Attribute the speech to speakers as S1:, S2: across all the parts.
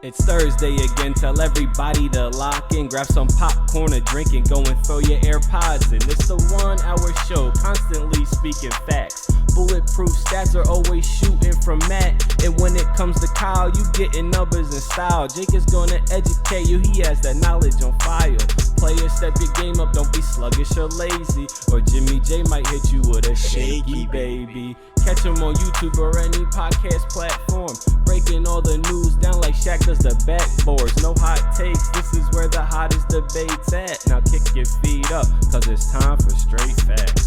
S1: It's Thursday again, tell everybody to lock in, grab some popcorn, a drink, and go and throw your AirPods in. It's the 1 hour show, constantly speaking facts. Bulletproof stats are always shooting from Matt. And when it comes to Kyle, you getting numbers and style. Jake is gonna educate you, he has that knowledge on file. Players, step your game up, don't be sluggish or lazy. Or Jimmy J might hit you with a shaky baby. Catch him on YouTube or any podcast platform. Breaking all the news down like Shaq does the backboards. No hot takes, this is where the hottest debate's at. Now kick your feet up, cause it's time for straight facts.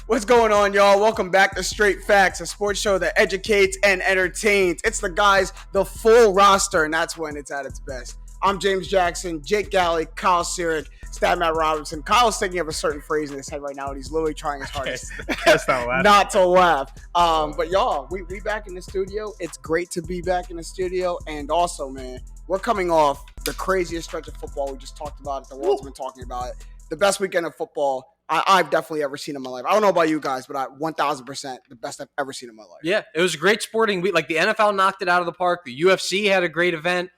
S2: What's going on, y'all? Welcome back to Straight Facts, a sports show that educates and entertains. It's the guys, the full roster, and that's when it's at its best. I'm James Jackson, Jake Galley, Kyle Sirik, Stat Matt Robinson. Kyle's thinking of a certain phrase in his head right now, and he's literally trying his hardest not to laugh. But y'all, we back in the studio. It's great to be back in the studio, and also, man, we're coming off the craziest stretch of football we just talked about it. The world's been talking about it. The best weekend of football I've definitely ever seen in my life. I don't know about you guys, but 1,000% the best I've ever seen in my life.
S3: Yeah, it was a great sporting week. Like, the NFL knocked it out of the park. The UFC had a great event.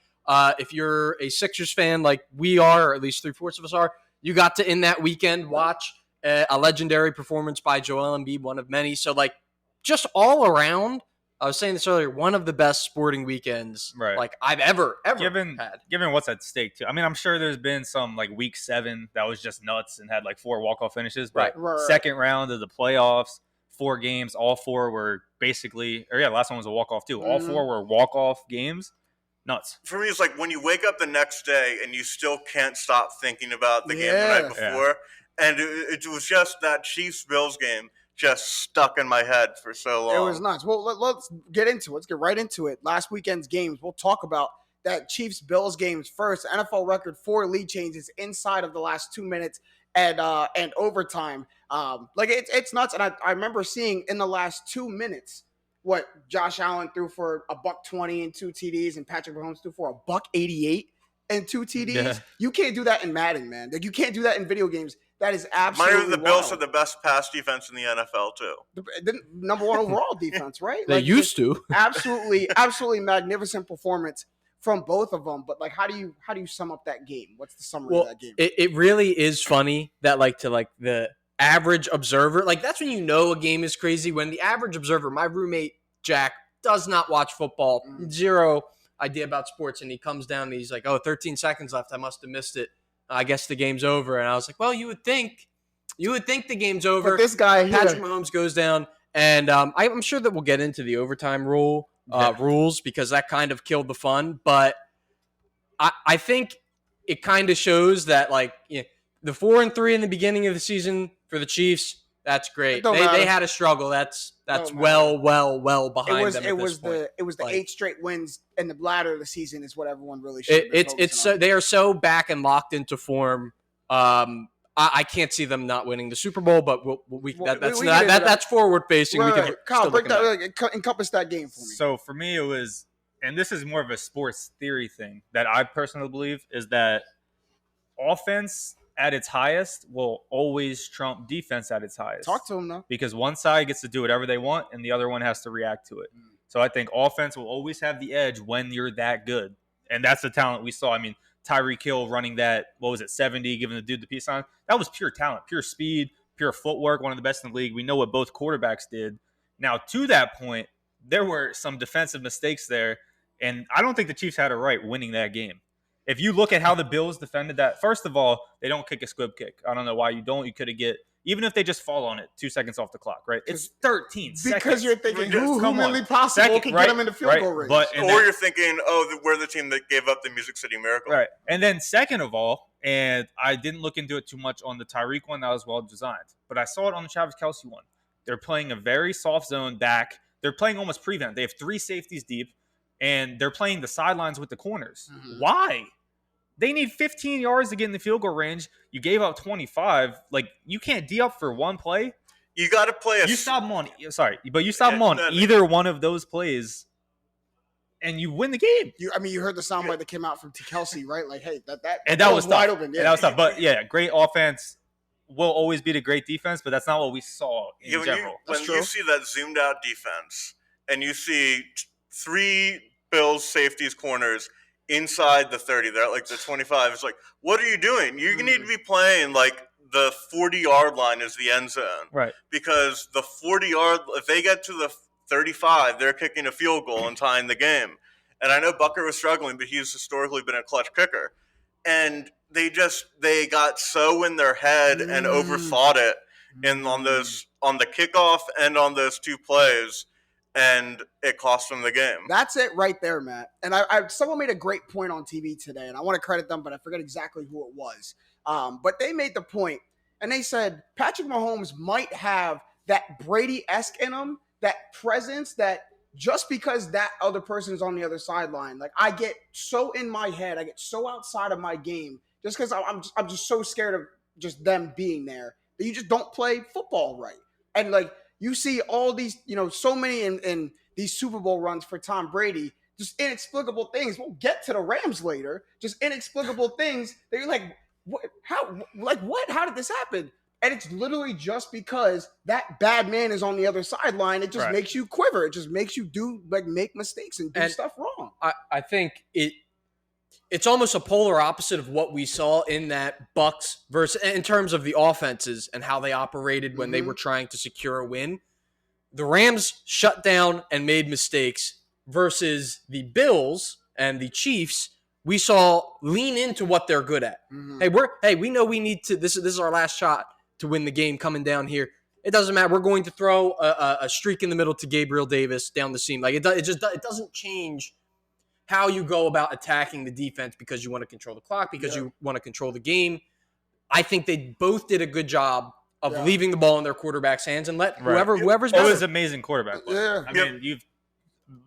S3: If you're a Sixers fan like we are, or at least 3/4 of us are, you got to, in that weekend, watch a legendary performance by Joel Embiid, one of many. So, like, just all around, I was saying this earlier, one of the best sporting weekends like I've ever had.
S4: Given what's at stake, too. I mean, I'm sure there's been some, like, week 7 that was just nuts and had, like, 4 walk-off finishes. But second round of the playoffs, 4 games, all 4 were basically – or, yeah, the last one was a walk-off, too. All 4 were walk-off games. Nuts.
S5: For me, it's like when you wake up the next day and you still can't stop thinking about the game the night before. Yeah. And it was just that Chiefs-Bills game just stuck in my head for so long.
S2: It was nuts. Well, let's get into it. Let's get right into it. Last weekend's games, we'll talk about that Chiefs-Bills games first. NFL record 4 lead changes inside of the last 2 minutes and overtime. It's nuts. And I remember seeing in the last 2 minutes what Josh Allen threw for $120 and 2 TDs, and Patrick Mahomes threw for $188 and 2 TDs. Yeah. You can't do that in Madden, man. Like, you can't do that in video games. That is absolutely
S5: the Bills have the best pass defense in the NFL, too.
S2: The number 1 overall defense, right?
S3: They used to.
S2: Absolutely magnificent performance from both of them. But, like, how do you sum up that game? What's the summary of that game?
S3: It really is funny that, like, to, like, the average observer, like, that's when you know a game is crazy, when the average observer, my roommate Jack, does not watch football, zero idea about sports, and he comes down and he's like, 13 seconds left, I must have missed it, I guess the game's over. And I was like, well, you would think the game's over.
S2: But this guy,
S3: Patrick Mahomes goes down, and I'm sure that we'll get into the overtime rules, because that kind of killed the fun, but I think it kind of shows that, like, the 4-3 in the beginning of the season for the Chiefs, that's great. They had a struggle. That's well behind them.
S2: It was the 8 straight wins in the latter of the season is what everyone really should.
S3: They are so back and locked into form. I can't see them not winning the Super Bowl, but that's forward facing.
S2: Right. Kyle, encompass that game for me.
S4: So for me, it was, and this is more of a sports theory thing that I personally believe, is that offense at its highest will always trump defense at its highest.
S2: Talk to him, though.
S4: Because one side gets to do whatever they want, and the other one has to react to it. So I think offense will always have the edge when you're that good. And that's the talent we saw. I mean, Tyreek Hill running that, 70, giving the dude the peace sign. That was pure talent, pure speed, pure footwork, one of the best in the league. We know what both quarterbacks did. Now, to that point, there were some defensive mistakes there, and I don't think the Chiefs had it right winning that game. If you look at how the Bills defended that, first of all, they don't kick a squib kick. I don't know why you don't. You could have even if they just fall on it 2 seconds off the clock, right? It's 13 seconds.
S2: Because you're thinking, who really possible can get them in the field goal range.
S5: Or you're thinking, we're the team that gave up the Music City Miracle.
S4: Right. And then second of all, and I didn't look into it too much on the Tyreek one. That was well designed. But I saw it on the Travis Kelce one. They're playing a very soft zone back. They're playing almost prevent. They have 3 safeties deep, and they're playing the sidelines with the corners. Why? They need 15 yards to get in the field goal range. You gave up 25. Like, you can't D up for one play.
S5: You got to play
S4: You stop them on. Sorry, but you stop them on either one of those plays, and you win the game.
S2: You heard the soundbite that came out from T. Kelsey, right? Like, hey, that
S4: was
S2: wide
S4: tough.
S2: open.
S4: Yeah, that was tough. But yeah, great offense. will always beat a great defense, but that's not what we saw in general.
S5: When you see that zoomed out defense and you see 3 Bills safeties corners inside the 30, they're at like the 25. It's like, what are you doing? You need to be playing like the 40-yard line is the end zone.
S4: Right.
S5: Because the 40-yard, if they get to the 35, they're kicking a field goal and tying the game. And I know Bucker was struggling, but he's historically been a clutch kicker. And they got so in their head and overthought it on the kickoff and on those 2 plays, and it cost them the game.
S2: That's it right there, Matt. And someone made a great point on TV today, and I want to credit them, but I forget exactly who it was. But they made the point, and they said Patrick Mahomes might have that Brady-esque in him, that presence, that just because that other person is on the other sideline, like I get so in my head, I get so outside of my game, just because I'm just so scared of just them being there, that you just don't play football right. And like you see all these, so many in these Super Bowl runs for Tom Brady, just inexplicable things. We'll get to the Rams later. Just inexplicable things that you're like, what? How did this happen? And it's literally just because that bad man is on the other sideline. It just makes you quiver. It just makes you make mistakes and do stuff wrong.
S3: I think it's almost a polar opposite of what we saw in that Bucks versus in terms of the offenses and how they operated when they were trying to secure a win. The Rams shut down and made mistakes versus the Bills and the Chiefs. We saw lean into what they're good at. We know we need to. This is our last shot to win the game coming down here. It doesn't matter. We're going to throw a streak in the middle to Gabriel Davis down the seam. Like it doesn't change how you go about attacking the defense because you want to control the clock, because you want to control the game. I think they both did a good job of leaving the ball in their quarterback's hands and let whoever's better.
S4: It was amazing quarterback play.
S2: Yeah.
S4: I mean, you've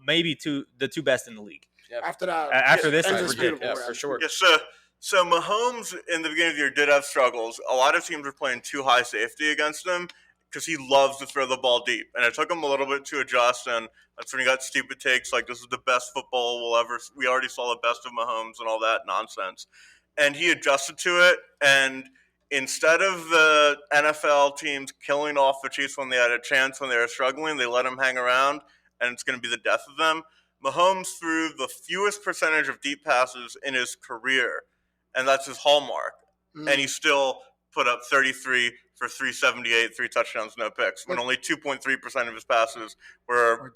S4: maybe the 2 best in the league.
S2: Yep. After
S4: this,
S3: for sure.
S5: Yeah, so Mahomes in the beginning of the year did have struggles. A lot of teams were playing too high safety against him because he loves to throw the ball deep. And it took him a little bit to adjust, and that's when he got stupid takes like this is the best football we'll ever – we already saw the best of Mahomes and all that nonsense. And he adjusted to it, and instead of the NFL teams killing off the Chiefs when they had a chance, when they were struggling, they let him hang around, and it's going to be the death of them. Mahomes threw the fewest percentage of deep passes in his career, and that's his hallmark. And he still put up 33 for 378, 3 touchdowns, no picks, when only 2.3% of his passes were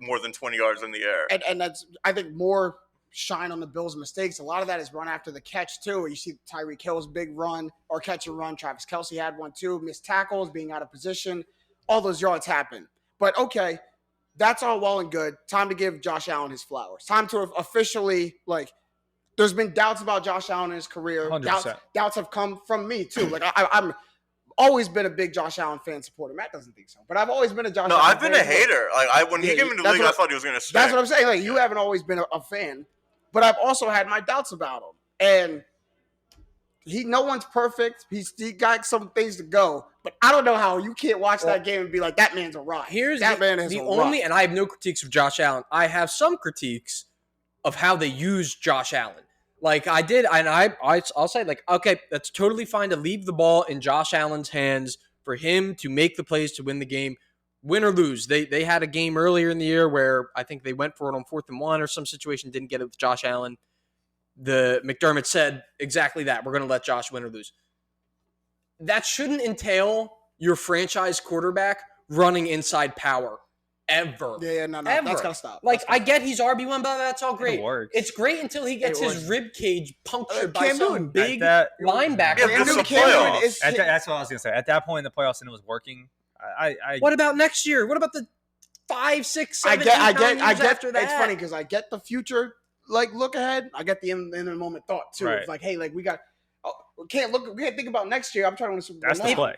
S5: more than 20 yards in the air.
S2: And that's, I think, more shine on the Bills' mistakes. A lot of that is run after the catch, too. You see Tyreek Hill's big run or catch and run. Travis Kelce had one, too. Missed tackles, being out of position. All those yards happen. But, okay, that's all well and good. Time to give Josh Allen his flowers. Time to officially, there's been doubts about Josh Allen in his career.
S4: 100%.
S2: Doubts have come from me, too. I'm always been a big Josh Allen fan supporter. Matt doesn't think so, but I've always been a Josh Allen fan.
S5: No, I've been a hater. When he came into the league, I thought he was going to stay.
S2: That's what I'm saying. You haven't always been a fan, but I've also had my doubts about him. And no one's perfect. He got some things to go, but I don't know how you can't watch that game and be like, that man's a rock.
S3: And I have no critiques of Josh Allen. I have some critiques of how they use Josh Allen. Like I did, and I'll say, okay, that's totally fine to leave the ball in Josh Allen's hands for him to make the plays to win the game, win or lose. They had a game earlier in the year where I think they went for it on 4th and 1 or some situation, didn't get it with Josh Allen. The McDermott said exactly that. We're going to let Josh win or lose. That shouldn't entail your franchise quarterback running inside power. Ever.
S2: No.
S3: Ever.
S2: That's got to stop.
S3: I get he's RB1, but that's all great.
S4: It works.
S3: It's great until he gets his rib cage punctured by
S2: Cam
S3: some
S2: Newton.
S3: big linebacker.
S5: Yeah, this is the playoffs.
S4: That's what I was going to say. At that point in the playoffs and it was working,
S3: What about next year? What about the 5, 6, 7, 8 years after that?
S2: It's funny because I get the future look ahead. I get the in the moment thought too.
S4: Right.
S2: It's like, hey, we can't think about next year. I'm trying to win Super Bowl.
S4: That's the play.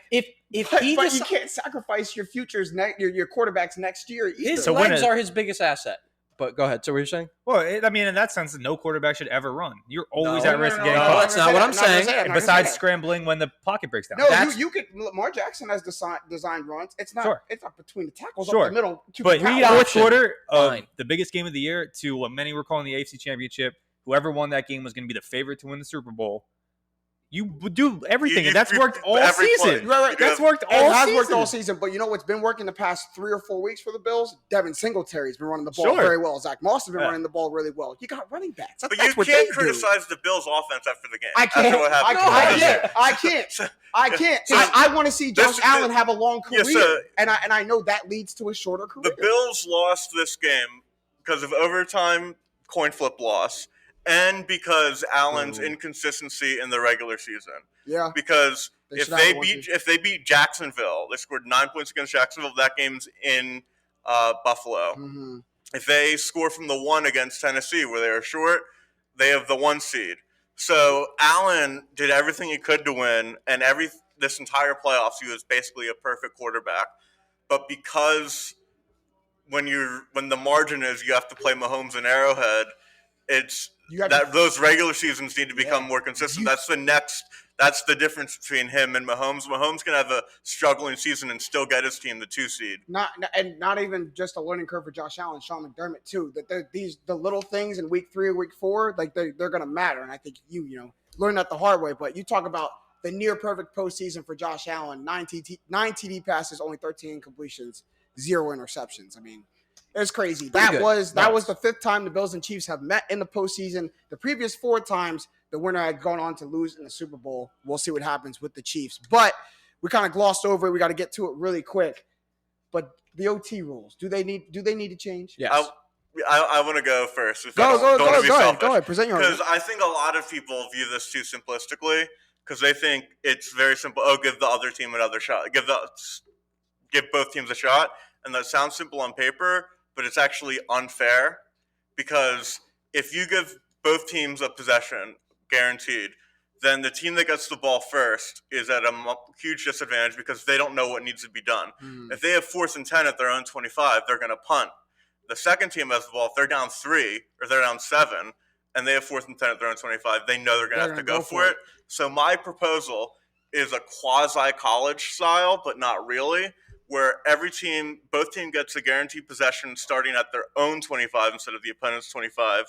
S2: But you can't sacrifice your futures, your quarterbacks next year either.
S3: His legs are his biggest asset. But go ahead. So what you're saying?
S4: Well, in that sense, no quarterback should ever run. You're always at risk of getting caught.
S3: That's not what I'm saying.
S4: Besides scrambling when the pocket breaks down.
S2: No, you could. Lamar Jackson has designed runs. It's not.
S4: Sure.
S2: It's not between the tackles.
S4: Sure.
S2: Up the middle.
S4: But fourth quarter of the biggest game of the year to what many were calling the AFC Championship. Whoever won that game was going to be the favorite to win the Super Bowl. You do everything,
S5: You-
S4: and that's
S5: you-
S4: worked all
S5: every play.
S4: season.
S2: Right.
S4: That's worked
S2: It
S4: all
S2: has
S4: season.
S2: worked all season, but you know what's been working the past 3 or 4 weeks for the Bills? Devin Singletary's been running the ball
S4: Sure.
S2: very well. Zach Moss has been
S4: Yeah.
S2: running the ball really well. You got running backs.
S5: But
S2: That's
S5: you
S2: what
S5: can't
S2: they
S5: criticize the Bills' offense after the game.
S2: I can't.
S5: After what happened
S2: I can't. I can't.
S5: So-
S2: I want to see Josh
S5: this-
S2: Allen have a long
S5: Yeah,
S2: career,
S5: so-
S2: and I know that leads to a shorter career.
S5: The Bills lost this game because of overtime coin flip loss and because Allen's inconsistency in the regular season.
S2: Yeah.
S5: Because
S2: They
S5: if
S2: should have
S5: they
S2: won.
S5: beat Jacksonville, they scored 9 points against Jacksonville. That game's in Buffalo.
S2: Mhm.
S5: If they score from the 1 against Tennessee, where they are short, they have the 1 seed. So Allen did everything he could to win, and this entire playoffs he was basically a perfect quarterback. But because when the margin is you have to play Mahomes and Arrowhead, it's
S2: You have
S5: that those regular seasons need to become more consistent.
S2: You-
S5: That's the difference between him and Mahomes. Mahomes can have a struggling season and still get his team the 2 seed.
S2: Not even just a learning curve for Josh Allen, Sean McDermott too. That the little things in week 3 or week 4, like they're gonna matter. And I think you learn that the hard way. But you talk about the near perfect postseason for Josh Allen: 9 TD passes, only 13 completions, 0 interceptions. I mean, it's crazy. That
S3: good.
S2: was the 5th time the Bills and Chiefs have met in the postseason. The previous 4 times the winner had gone on to lose in the Super Bowl. We'll see what happens with the Chiefs. But we kind of glossed over it. We got to get to it really quick. But the OT rules, do they need to change?
S3: Yes.
S5: I want to go first. If
S2: Go
S5: I don't wanna be selfish.
S2: ahead. Present your
S5: Because
S2: argument.
S5: I think a lot of people view this too simplistically because they think it's very simple. Oh, give the other team another shot. Give both teams a shot. And that sounds simple on paper, but it's actually unfair because if you give both teams a possession guaranteed, then the team that gets the ball first is at a huge disadvantage because they don't know what needs to be done. If they have 4th and 10 at their own 25, they're going to punt. The second team has the ball, if they're down 3 or they're down 7, and they have 4th and 10 at their own 25, they know they're going to have to go for it. So my proposal is a quasi-college style, but not really, where both team gets a guaranteed possession starting at their own 25 instead of the opponent's 25,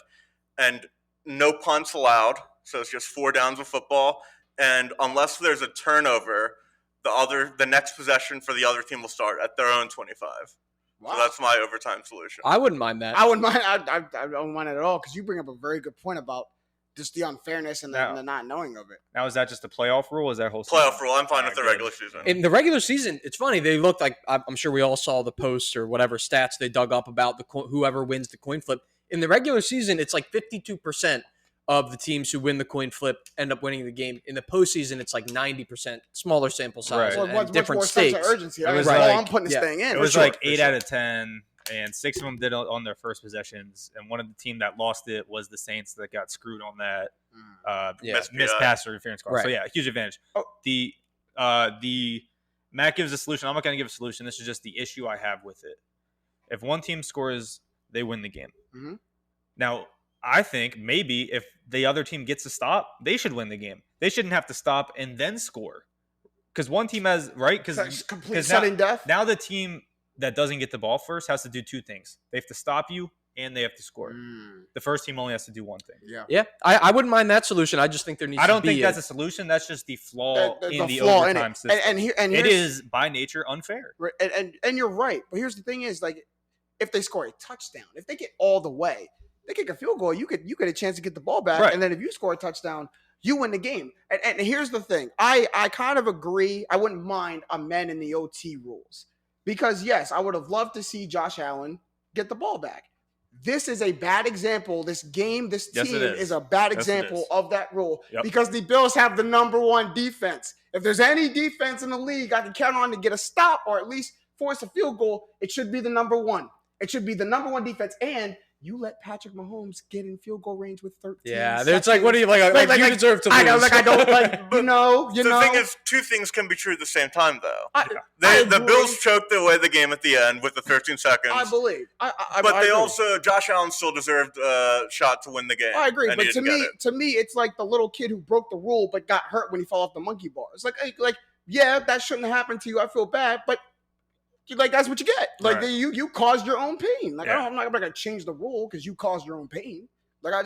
S5: and no punts allowed. So it's just 4 downs of football, and unless there's a turnover, the next possession for the other team will start at their own 25.
S2: Wow.
S5: So that's my overtime solution.
S3: I wouldn't mind that.
S2: I wouldn't mind. I don't mind it at all because you bring up a very good point about just the unfairness and the not knowing of it.
S4: Now, is that just a playoff rule? Or is that whole season?
S5: Playoff rule. I'm fine with the
S4: Good.
S5: regular season.
S3: In the regular season, it's funny. They looked like, I'm sure we all saw the posts or whatever stats they dug up about whoever wins the coin flip. In the regular season, it's like 52% of the teams who win the coin flip end up winning the game. In the postseason, it's like 90%, smaller sample size,
S4: Right.
S3: and
S2: Much
S3: different
S2: more sense
S3: stakes.
S2: of urgency.
S4: It was
S2: Like,
S4: like-
S2: I'm putting this thing in.
S4: It
S2: for
S4: was
S2: sure,
S4: like
S2: for
S4: 8
S2: sure.
S4: out of 10, and 6 of them did it on their first possessions. And one of the team that lost it was the Saints that got screwed on that missed pass interference call.
S3: Right.
S4: So yeah, huge advantage.
S2: Oh.
S4: The Matt gives a solution. I'm not going to give a solution. This is just the issue I have with it. If one team scores, they win the game.
S2: Mhm.
S4: Now, I think maybe if the other team gets a stop, they should win the game. They shouldn't have to stop and then score. Because one team has, right?
S2: That's complete
S4: now,
S2: sudden death.
S4: now the team that doesn't get the ball first has to do 2 things. They have to stop you and they have to score. The first team only has to do 1 thing.
S2: Yeah.
S3: Yeah, I wouldn't mind that solution. I just think there needs
S4: I don't
S3: to be
S4: think that's a solution. That's just the flaw
S2: The
S4: in the
S2: flaw in
S4: overtime
S2: it.
S4: system.
S2: And
S4: it
S2: here's-
S4: is by nature unfair.
S2: Right, and you're right. But here's the thing: is like if they score a touchdown, if they get all the way, they kick a field goal. You get a chance to get the ball back,
S4: Right.
S2: and then if you score a touchdown, you win the game. And here's the thing: I kind of agree. I wouldn't mind amending the OT rules because yes, I would have loved to see Josh Allen get the ball back. This is a bad example. This game, this
S4: Yes,
S2: team
S4: it is.
S2: is a bad
S4: Yes, it
S2: example
S4: is.
S2: of that rule
S4: Yep.
S2: because the Bills have the #1 defense. If there's any defense in the league I can count on to get a stop or at least force a field goal, it should be the #1. It should be the #1 defense. And you let Patrick Mahomes get in field goal range with 13
S3: Yeah,
S2: seconds.
S3: it's like, what do you like you deserve to lose.
S2: I know, like I don't like, you know.
S5: The thing is, 2 things can be true at the same time, though.
S2: I
S5: The
S2: agree.
S5: Bills choked away the game at the end with the 13 seconds.
S2: I believe. I
S5: but they
S2: agree.
S5: also, Josh Allen still deserved a shot to win the game.
S2: I agree,
S5: and
S2: but
S5: he
S2: to
S5: didn't get it.
S2: me, it's like the little kid who broke the rule but got hurt when he fell off the monkey bar. It's like, yeah, that shouldn't have happened to you. I feel bad, but like that's what you get. Like
S4: Right.
S2: you caused your own pain. Like
S4: Yeah.
S2: I'm not gonna change the rule because you caused your own pain. Like I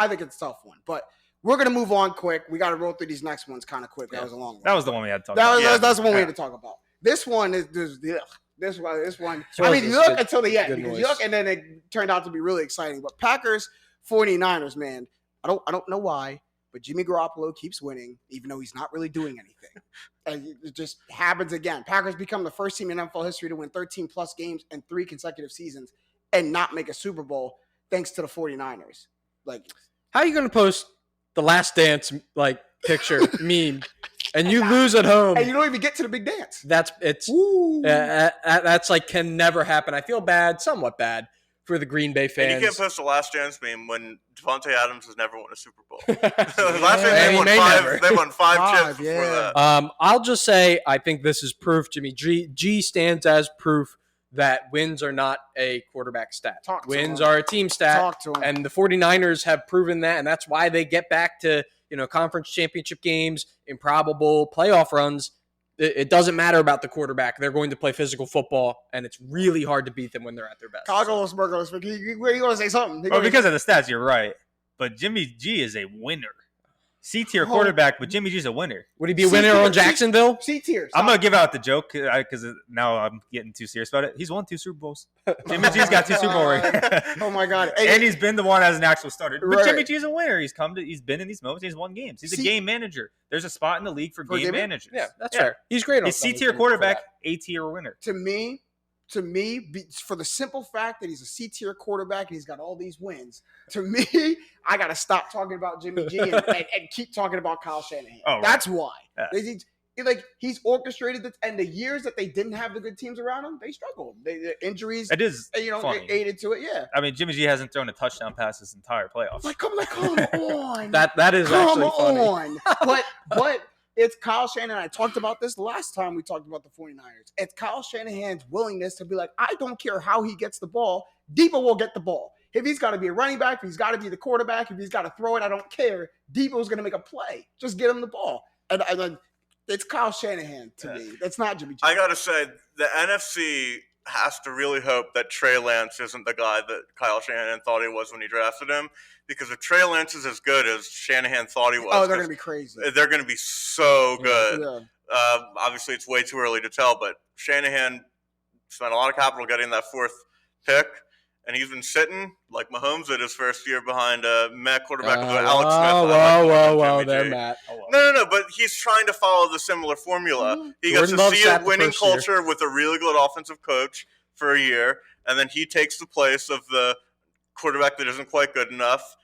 S2: think it's a tough one, but We're gonna move on quick. We got to roll through these next ones kind of quick. That was a long one.
S4: That was the one we had to talk about.
S2: That's the one we had to talk about. This one is this one. I mean, you look until the end because you look, and then it turned out to be really exciting. But Packers 49ers, man, I don't know why, but Jimmy Garoppolo keeps winning, even though he's not really doing anything. And it just happens again. Packers become the first team in NFL history to win 13 plus games in 3 consecutive seasons and not make a Super Bowl, thanks to the 49ers. Like,
S3: how are you going to post the Last Dance picture meme and you lose at home?
S2: And you don't even get to the big dance.
S3: That's can never happen. I feel somewhat bad for the Green Bay fans.
S5: And you can't post a Last Dance meme when Devontae Adams has never won a Super Bowl. Last year they won 5 chips before that.
S3: I'll just say I think this is proof. Jimmy G stands as proof that wins are not a quarterback stat. Wins are a team stat. And the 49ers have proven that, and that's why they get back to conference championship games, improbable playoff runs. It doesn't matter about the quarterback. They're going to play physical football, and it's really hard to beat them when they're at their best.
S2: Where you going to say something?
S4: Well, because of the stats, you're right. But Jimmy G is a winner. C-tier quarterback, but Jimmy G's a winner.
S3: Would he be a winner on Jacksonville?
S2: C-tier.
S4: I'm going to give out the joke because now I'm getting too serious about it. He's won 2 Super Bowls. Jimmy G's got 2 Super Bowl rings.
S2: Oh, my God.
S4: And he's been the one as an actual starter. But
S2: Right.
S4: Jimmy G's a winner. He's been in these moments. He's won games. He's a game manager. There's a spot in the league for game managers.
S3: Yeah, that's fair. He's great on
S4: He's C-tier quarterback, A-tier winner.
S2: To me, for the simple fact that he's a C-tier quarterback and he's got all these wins, to me, I got to stop talking about Jimmy G and keep talking about Kyle Shanahan.
S4: Oh, right.
S2: That's why.
S4: Yeah.
S2: He's orchestrated this, and the years that they didn't have the good teams around him, they struggled. The injuries,
S4: It is funny.
S2: they aided to it. Yeah.
S4: I mean, Jimmy G hasn't thrown a touchdown pass this entire playoffs.
S2: Come on.
S3: That is actually funny.
S2: Come on. But it's Kyle Shanahan. I talked about this last time we talked about the 49ers. It's Kyle Shanahan's willingness to be like, I don't care how he gets the ball. Debo will get the ball. If he's got to be a running back, if he's got to be the quarterback, if he's got to throw it, I don't care. Debo's going to make a play. Just get him the ball. And it's Kyle Shanahan to me. That's not Jimmy G.
S5: I got to say, the NFC has to really hope that Trey Lance isn't the guy that Kyle Shanahan thought he was when he drafted him. Because if Trey Lance is as good as Shanahan thought he was,
S2: they're going to be crazy.
S5: They're going to be so good.
S2: Yeah.
S5: Obviously, it's way too early to tell, but Shanahan spent a lot of capital getting that 4th pick, and he's been sitting like Mahomes did his first year behind Matt quarterback of Alex Smith.
S3: Whoa, there, Matt.
S5: No, but he's trying to follow the similar formula. He gets to see a winning culture with a really good offensive coach for a year, and then he takes the place of the quarterback that isn't quite good enough.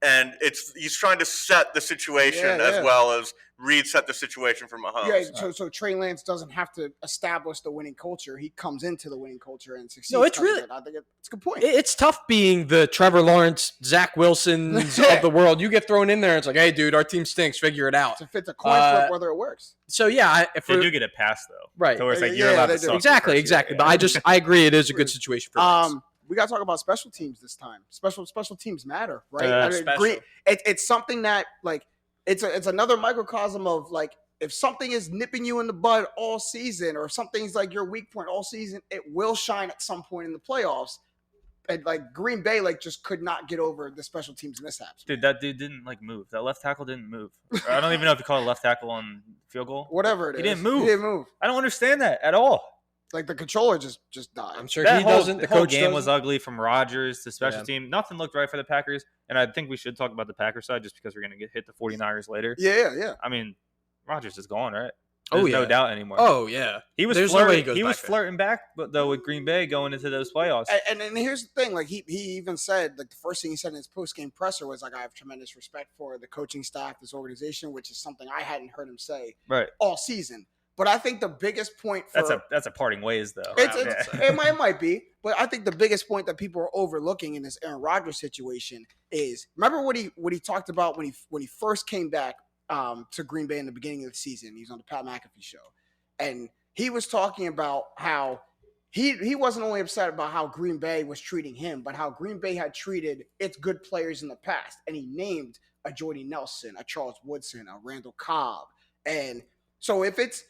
S5: And he's trying to set the situation as well as Reed set the situation for Mahomes.
S2: Yeah, so Trey Lance doesn't have to establish the winning culture. He comes into the winning culture and succeeds.
S3: No, it's really.
S2: I think it's a good point.
S3: It's tough being the Trevor Lawrence, Zach Wilsons of the world. You get thrown in there, and it's like, hey, dude, our team stinks. Figure it out.
S2: It's a coin flip whether it works.
S3: So yeah,
S4: they do get a pass though,
S3: right?
S4: So it's like you're allowed to suck.
S3: Exactly. But I agree, it is a good situation for us.
S2: We got to talk about special teams this time. Special teams matter, right? It's something that it's another microcosm of if something is nipping you in the bud all season, or if something's like your weak point all season, it will shine at some point in the playoffs. And Green Bay just could not get over the special teams mishaps.
S4: Dude, that dude didn't move. That left tackle didn't move. I don't even know if you call it left tackle on field goal.
S2: Whatever it is.
S4: He didn't move. I don't understand that at all.
S2: The controller just died.
S3: I'm sure he doesn't.
S4: The whole game was ugly from Rodgers to special team. Nothing looked right for the Packers. And I think we should talk about the Packers side just because we're going to hit the 49ers later.
S2: Yeah.
S4: I mean, Rodgers is gone, right?
S3: There's
S4: no doubt anymore.
S3: Oh, yeah.
S4: He was flirting back, though, with Green Bay going into those playoffs.
S2: And here's the thing. He even said, the first thing he said in his post-game presser was, I have tremendous respect for the coaching staff, this organization, which is something I hadn't heard him say all season. But I think the biggest point for
S4: that's a parting ways, though.
S2: It might be, but I think the biggest point that people are overlooking in this Aaron Rodgers situation is, remember what he talked about when he first came back to Green Bay in the beginning of the season. He was on the Pat McAfee show, and he was talking about how he wasn't only upset about how Green Bay was treating him, but how Green Bay had treated its good players in the past, and he named a Jordy Nelson, a Charles Woodson, a Randall Cobb, and so if it's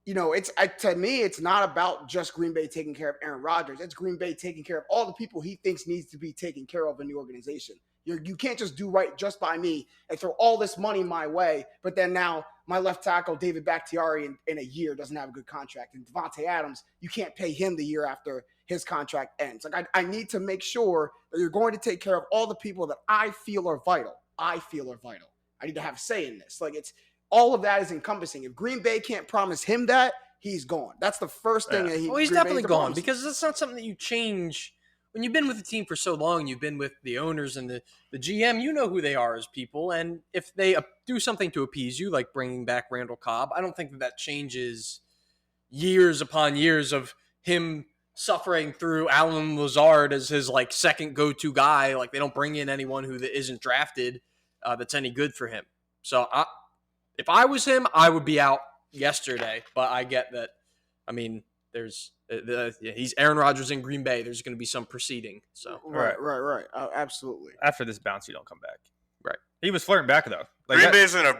S2: to me, it's not about just Green Bay taking care of Aaron Rodgers. It's Green Bay taking care of all the people he thinks needs to be taken care of in the organization. You can't just do right just by me and throw all this money my way, but then now my left tackle, David Bakhtiari, in a year doesn't have a good contract. And Devontae Adams, you can't pay him the year after his contract ends. Like I need to make sure that you're going to take care of all the people that I feel are vital. I need to have a say in this. Like it's all of that is encompassing. If Green Bay can't promise him that, he's gone. That's the first thing that
S3: he's
S2: Green
S3: definitely
S2: Bay's
S3: gone because that's not something that you change. When you've been with the team for so long, you've been with the owners and the GM, you know who they are as people. And if they do something to appease you, like bringing back Randall Cobb, I don't think that changes years upon years of him suffering through Alan Lazard as his like second go-to guy. Like they don't bring in anyone who isn't drafted that's any good for him. So if I was him, I would be out yesterday. But I get that. I mean, there's he's Aaron Rodgers in Green Bay. There's going to be some proceeding. So
S2: right. Absolutely.
S4: After this bounce, you don't come back.
S3: Right.
S4: He was flirting back though. Like
S5: Green Bay's in a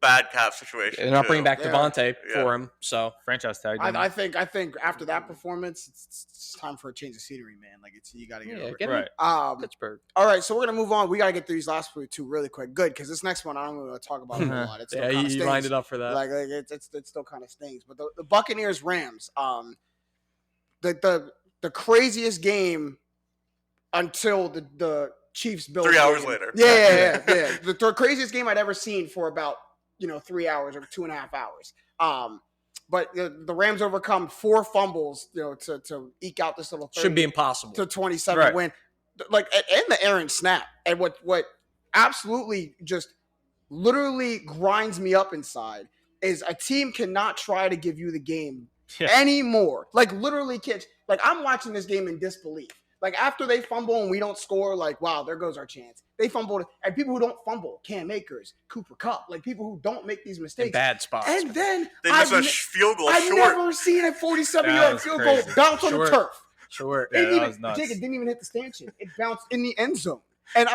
S5: bad cap situation.
S3: They're not bringing back Devontae for him. So
S4: franchise tag.
S2: I think after that performance, it's time for a change of scenery, man. Like you got to get over it.
S4: Right.
S3: Pittsburgh.
S2: All right, so we're gonna move on. We gotta get through these last two really quick. Good, because this next one I don't really want to talk about a whole lot. It's still kinda
S3: you
S2: stings.
S3: lined it up for that.
S2: Like it still kind of stings. But the Buccaneers Rams, the craziest game until the Chiefs Bills
S5: 3 hours
S2: game.
S5: later.
S2: Yeah. The craziest game I'd ever seen for about 3 hours or 2.5 hours. But the Rams overcome 4 fumbles, to eke out this little 30
S3: should be impossible
S2: to 27 win. Like and the Aaron snap, and what absolutely just literally grinds me up inside is a team cannot try to give you the game anymore. Like literally can't. Like I'm watching this game in disbelief. Like after they fumble and we don't score, like wow, there goes our chance. They fumbled, and people who don't fumble, Cam Akers, Cooper Kupp, like people who don't make these mistakes,
S3: in bad spots.
S2: and then
S5: They missed a field goal
S2: I've
S5: short.
S2: never seen a 47-yard field goal
S4: crazy.
S2: bounce on the turf.
S3: Sure.
S2: It
S4: that was nuts.
S2: Jake, it didn't even hit the stanchion. It bounced in the end zone, and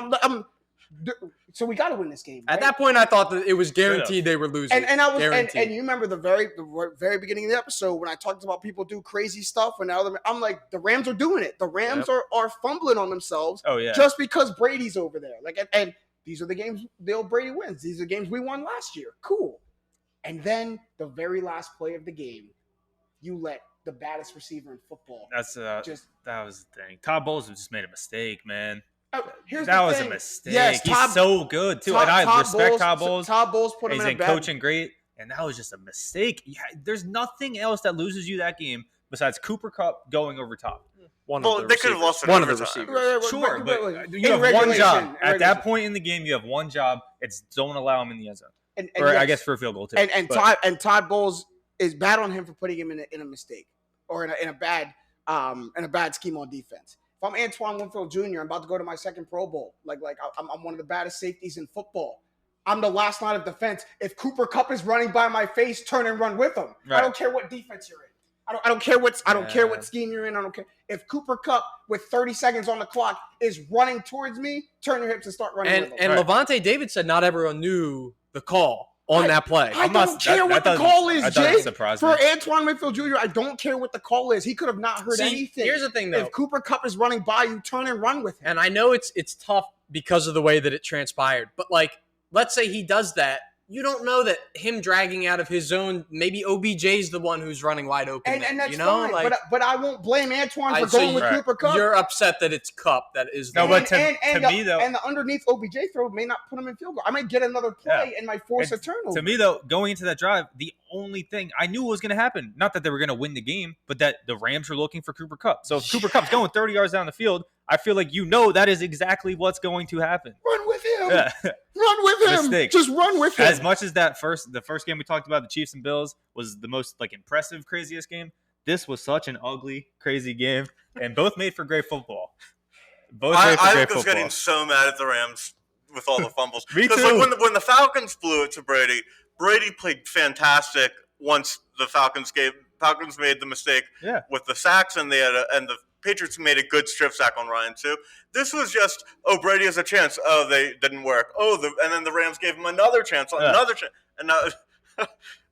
S2: so we got to win this game. Right?
S3: At that point, I thought that it was guaranteed they were losing.
S2: And I was
S3: guaranteed.
S2: and you remember the very beginning of the episode when I talked about people do crazy stuff, and now I'm like the Rams are doing it. The Rams are fumbling on themselves.
S4: Oh yeah.
S2: Just because Brady's over there. Like and these are the games the old Brady wins. These are games we won last year. Cool. And then the very last play of the game, you let the baddest receiver in football.
S4: That was the thing. Todd Bowles just made a mistake, man.
S2: Here's
S4: That
S2: the
S4: was
S2: thing.
S4: a mistake.
S2: Yes,
S4: He's so good too, and I respect Todd Bowles.
S2: Todd Bowles put him
S4: He's
S2: in a bad
S4: coaching great, and that was just a mistake. There's nothing else that loses you that game besides Cooper Kupp going over top.
S5: They could have lost it
S3: one of the
S5: overtime.
S3: receivers.
S4: Sure, but you
S2: in
S4: have one job.
S2: regulation.
S4: At that point in the game, you have one job. It's don't allow him in the end zone.
S2: And
S4: Or
S2: yes.
S4: I guess for a field goal too.
S2: And Todd Bowles is bad on him for putting him in a mistake or in a bad scheme on defense. If I'm Antoine Winfield Jr., I'm about to go to my second Pro Bowl. Like I'm one of the baddest safeties in football. I'm the last line of defense. If Cooper Kupp is running by my face, turn and run with him.
S4: Right.
S2: I don't care what defense you're in. I don't care what scheme you're in. I don't care. If Cooper Kupp with 30 seconds on the clock is running towards me, turn your hips and start running with him.
S3: And Levante David said not everyone knew the call on that play.
S2: I don't care what the call is, Jake.
S4: Surprised
S2: For
S4: me.
S2: Antoine Winfield Jr., I don't care what the call is. He could have not heard anything.
S3: Here's the thing, though.
S2: If Cooper Kupp is running by you, turn and run with him.
S3: And I know it's tough because of the way that it transpired. But, let's say he does that. You don't know that him dragging out of his zone, maybe OBJ's the one who's running wide open.
S2: And that's fine. But I won't blame Antoine for going with Cooper Kupp.
S3: You're upset that it's Kupp that is the
S4: but to me, though.
S2: And the underneath OBJ throw may not put him in field goal. I might get another play and might force a turnover.
S4: To me, though, going into that drive, the only thing I knew was going to happen, not that they were going to win the game, but that the Rams were looking for Cooper Kupp. So if Cooper Kupp's going 30 yards down the field, I feel like that is exactly what's going to happen.
S2: Run with him.
S4: Yeah.
S2: Run with him.
S4: Mistake.
S2: Just run with him.
S4: As much as the first game we talked about, the Chiefs and Bills, was the most impressive, craziest game, this was such an ugly, crazy game, and both made for great football.
S5: I was getting so mad at the Rams with all the fumbles.
S4: Me
S5: Because
S4: too.
S5: when the Falcons blew it to Brady played fantastic once the Falcons made the mistake with the sacks, and the Patriots made a good strip sack on Ryan too. This was just, Brady has a chance. Oh, they didn't work. And then the Rams gave him another chance, another chance, and now it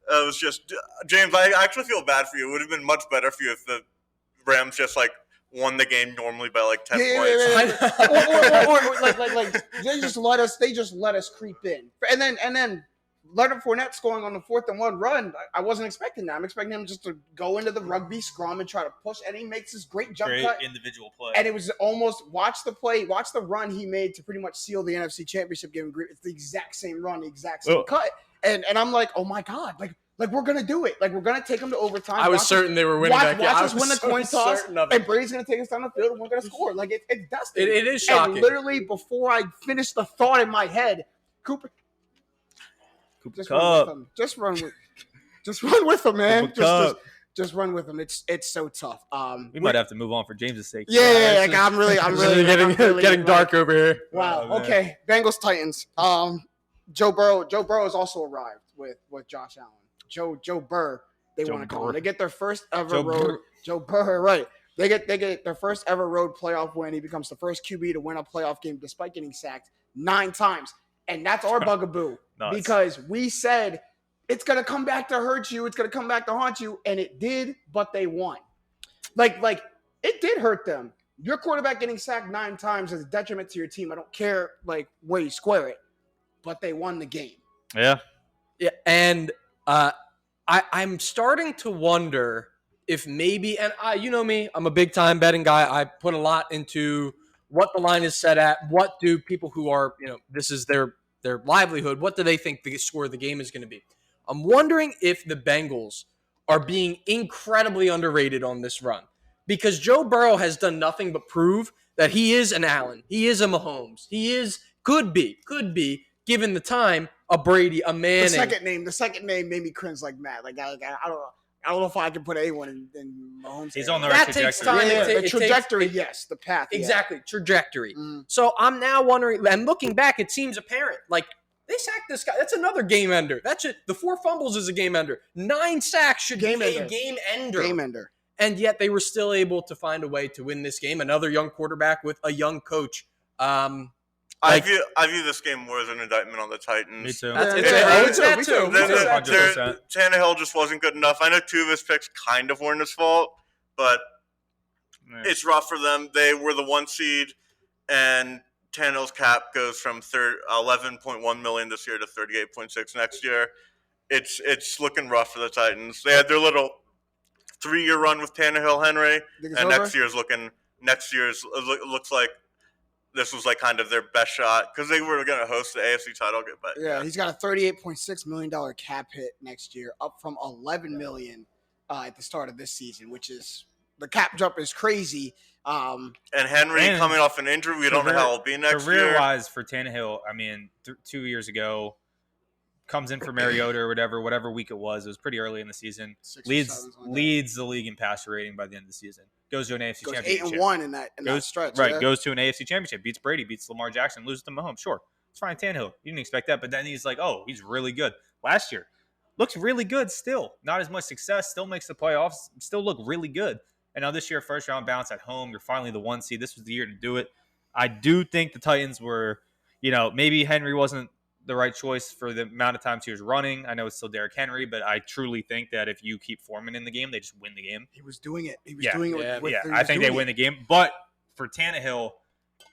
S5: was just James. I actually feel bad for you. It would have been much better for you if the Rams just won the game normally by like 10
S2: Yeah,
S5: points.
S2: or they just let us creep in, and then Leonard Fournette scoring on the 4th-and-1 run. I wasn't expecting that. I'm expecting him just to go into the rugby scrum and try to push, and he makes this great jump
S4: Great
S2: cut.
S4: individual play.
S2: And it was almost watch the run he made to pretty much seal the NFC Championship game. It's the exact same run, the exact same cut, and I'm like, oh my god, like we're gonna do it, like we're gonna take them to overtime.
S3: I was certain they were winning that game.
S2: Watch
S3: I
S2: us
S3: was
S2: win the
S3: so
S2: coin toss,
S3: certain of it.
S2: and Brady's gonna take us down the field, and we're gonna score. Like it's dusty.
S3: It is shocking.
S2: And literally before I finished the thought in my head, Cooper just run with him, man. Just run with him. It's so tough.
S4: We might have to move on for James's sake.
S2: Yeah, like, I'm really
S3: getting dark over here.
S2: Wow.
S4: Oh,
S2: Okay. Bengals Titans. Joe Burrow has also arrived with Josh Allen. Joe Burr. They want to call him. They get their first ever Joe Burr. Right. They get their first ever road playoff win. He becomes the first QB to win a playoff game despite getting sacked 9 times. And that's our bugaboo because we said it's going to come back to hurt you. It's going to come back to haunt you. And it did, but they won. Like it did hurt them. Your quarterback getting sacked 9 times is a detriment to your team. I don't care like where you square it, but they won the game.
S4: Yeah.
S3: Yeah, and I'm starting to wonder if maybe, and you know me, I'm a big time betting guy. I put a lot into what the line is set at. What do people who are, this is their livelihood, what do they think the score of the game is going to be? I'm wondering if the Bengals are being incredibly underrated on this run because Joe Burrow has done nothing but prove that he is an Allen. He is a Mahomes. He could be, given the time, a Brady, a Manning.
S2: The second name made me cringe like mad. Like I don't know if I can put anyone in Mahomes.
S4: He's on the right trajectory.
S3: Takes time.
S2: The trajectory, yes. The path.
S3: Exactly.
S2: Yeah.
S3: Trajectory. So I'm now wondering, and looking back, it seems apparent. Like, they sacked this guy. That's another game ender. That's it. The 4 fumbles is a game ender. 9 sacks should be a game ender.
S2: Game ender.
S3: And yet they were still able to find a way to win this game. Another young quarterback with a young coach.
S5: I view this game more as an indictment on the Titans.
S4: Me too.
S3: Me too.
S5: Tannehill just wasn't good enough. I know 2 of his picks kind of weren't his fault, but it's rough for them. They were the 1 seed, and Tannehill's cap goes from $11.1 million this year to $38.6 next year. It's looking rough for the Titans. They had their little 3-year run with Tannehill, Henry, and next year's looks like this was like kind of their best shot because they were going to host the AFC title. But
S2: yeah, he's got a $38.6 million cap hit next year, up from $11 million at the start of this season, which is the cap jump is crazy.
S5: And Henry coming off an injury, we don't know how it'll be next year.
S4: Career-wise for Tannehill, I mean, 2 years ago, comes in for Mariota or whatever week it was pretty early in the season. Leads the league in passer rating by the end of the season. Goes to an AFC championship.
S2: 8-1 in that stretch.
S4: Right, goes to an AFC championship. Beats Brady, beats Lamar Jackson, loses to Mahomes. Sure, it's fine. Tannehill, you didn't expect that, but then he's like, oh, he's really good. Last year, looks really good still. Not as much success, still makes the playoffs, still look really good. And now this year, first round bounce at home. You're finally the 1 seed. This was the year to do it. I do think the Titans were, maybe Henry wasn't the right choice for the amount of times he was running. I know it's still Derrick Henry, but I truly think that if you keep Foreman in the game, they just win the game.
S2: He was doing it.
S4: I think they win the game. But for Tannehill,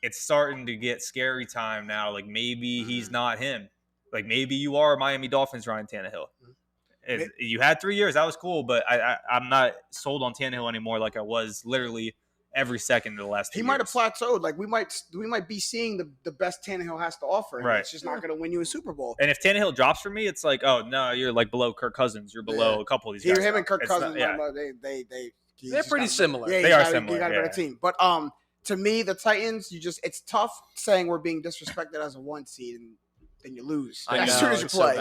S4: it's starting to get scary time now. Like maybe he's not him. Like maybe you are Miami Dolphins Ryan Tannehill. You had 3 years. That was cool, but I'm not sold on Tannehill anymore like I was literally every second of the last 2 years.
S2: He might have plateaued. Like we might be seeing the best Tannehill has to offer. Right. It's just not going to win you a Super Bowl.
S4: And if Tannehill drops for me, it's like, oh no, you're like below Kirk Cousins. You're below a couple of these guys.
S2: Him and Kirk Cousins,
S3: they're pretty similar.
S2: Yeah,
S4: they are similar.
S2: You got a better team. But to me, the Titans, it's tough saying we're being disrespected as a 1 seed and then you lose as soon as you play.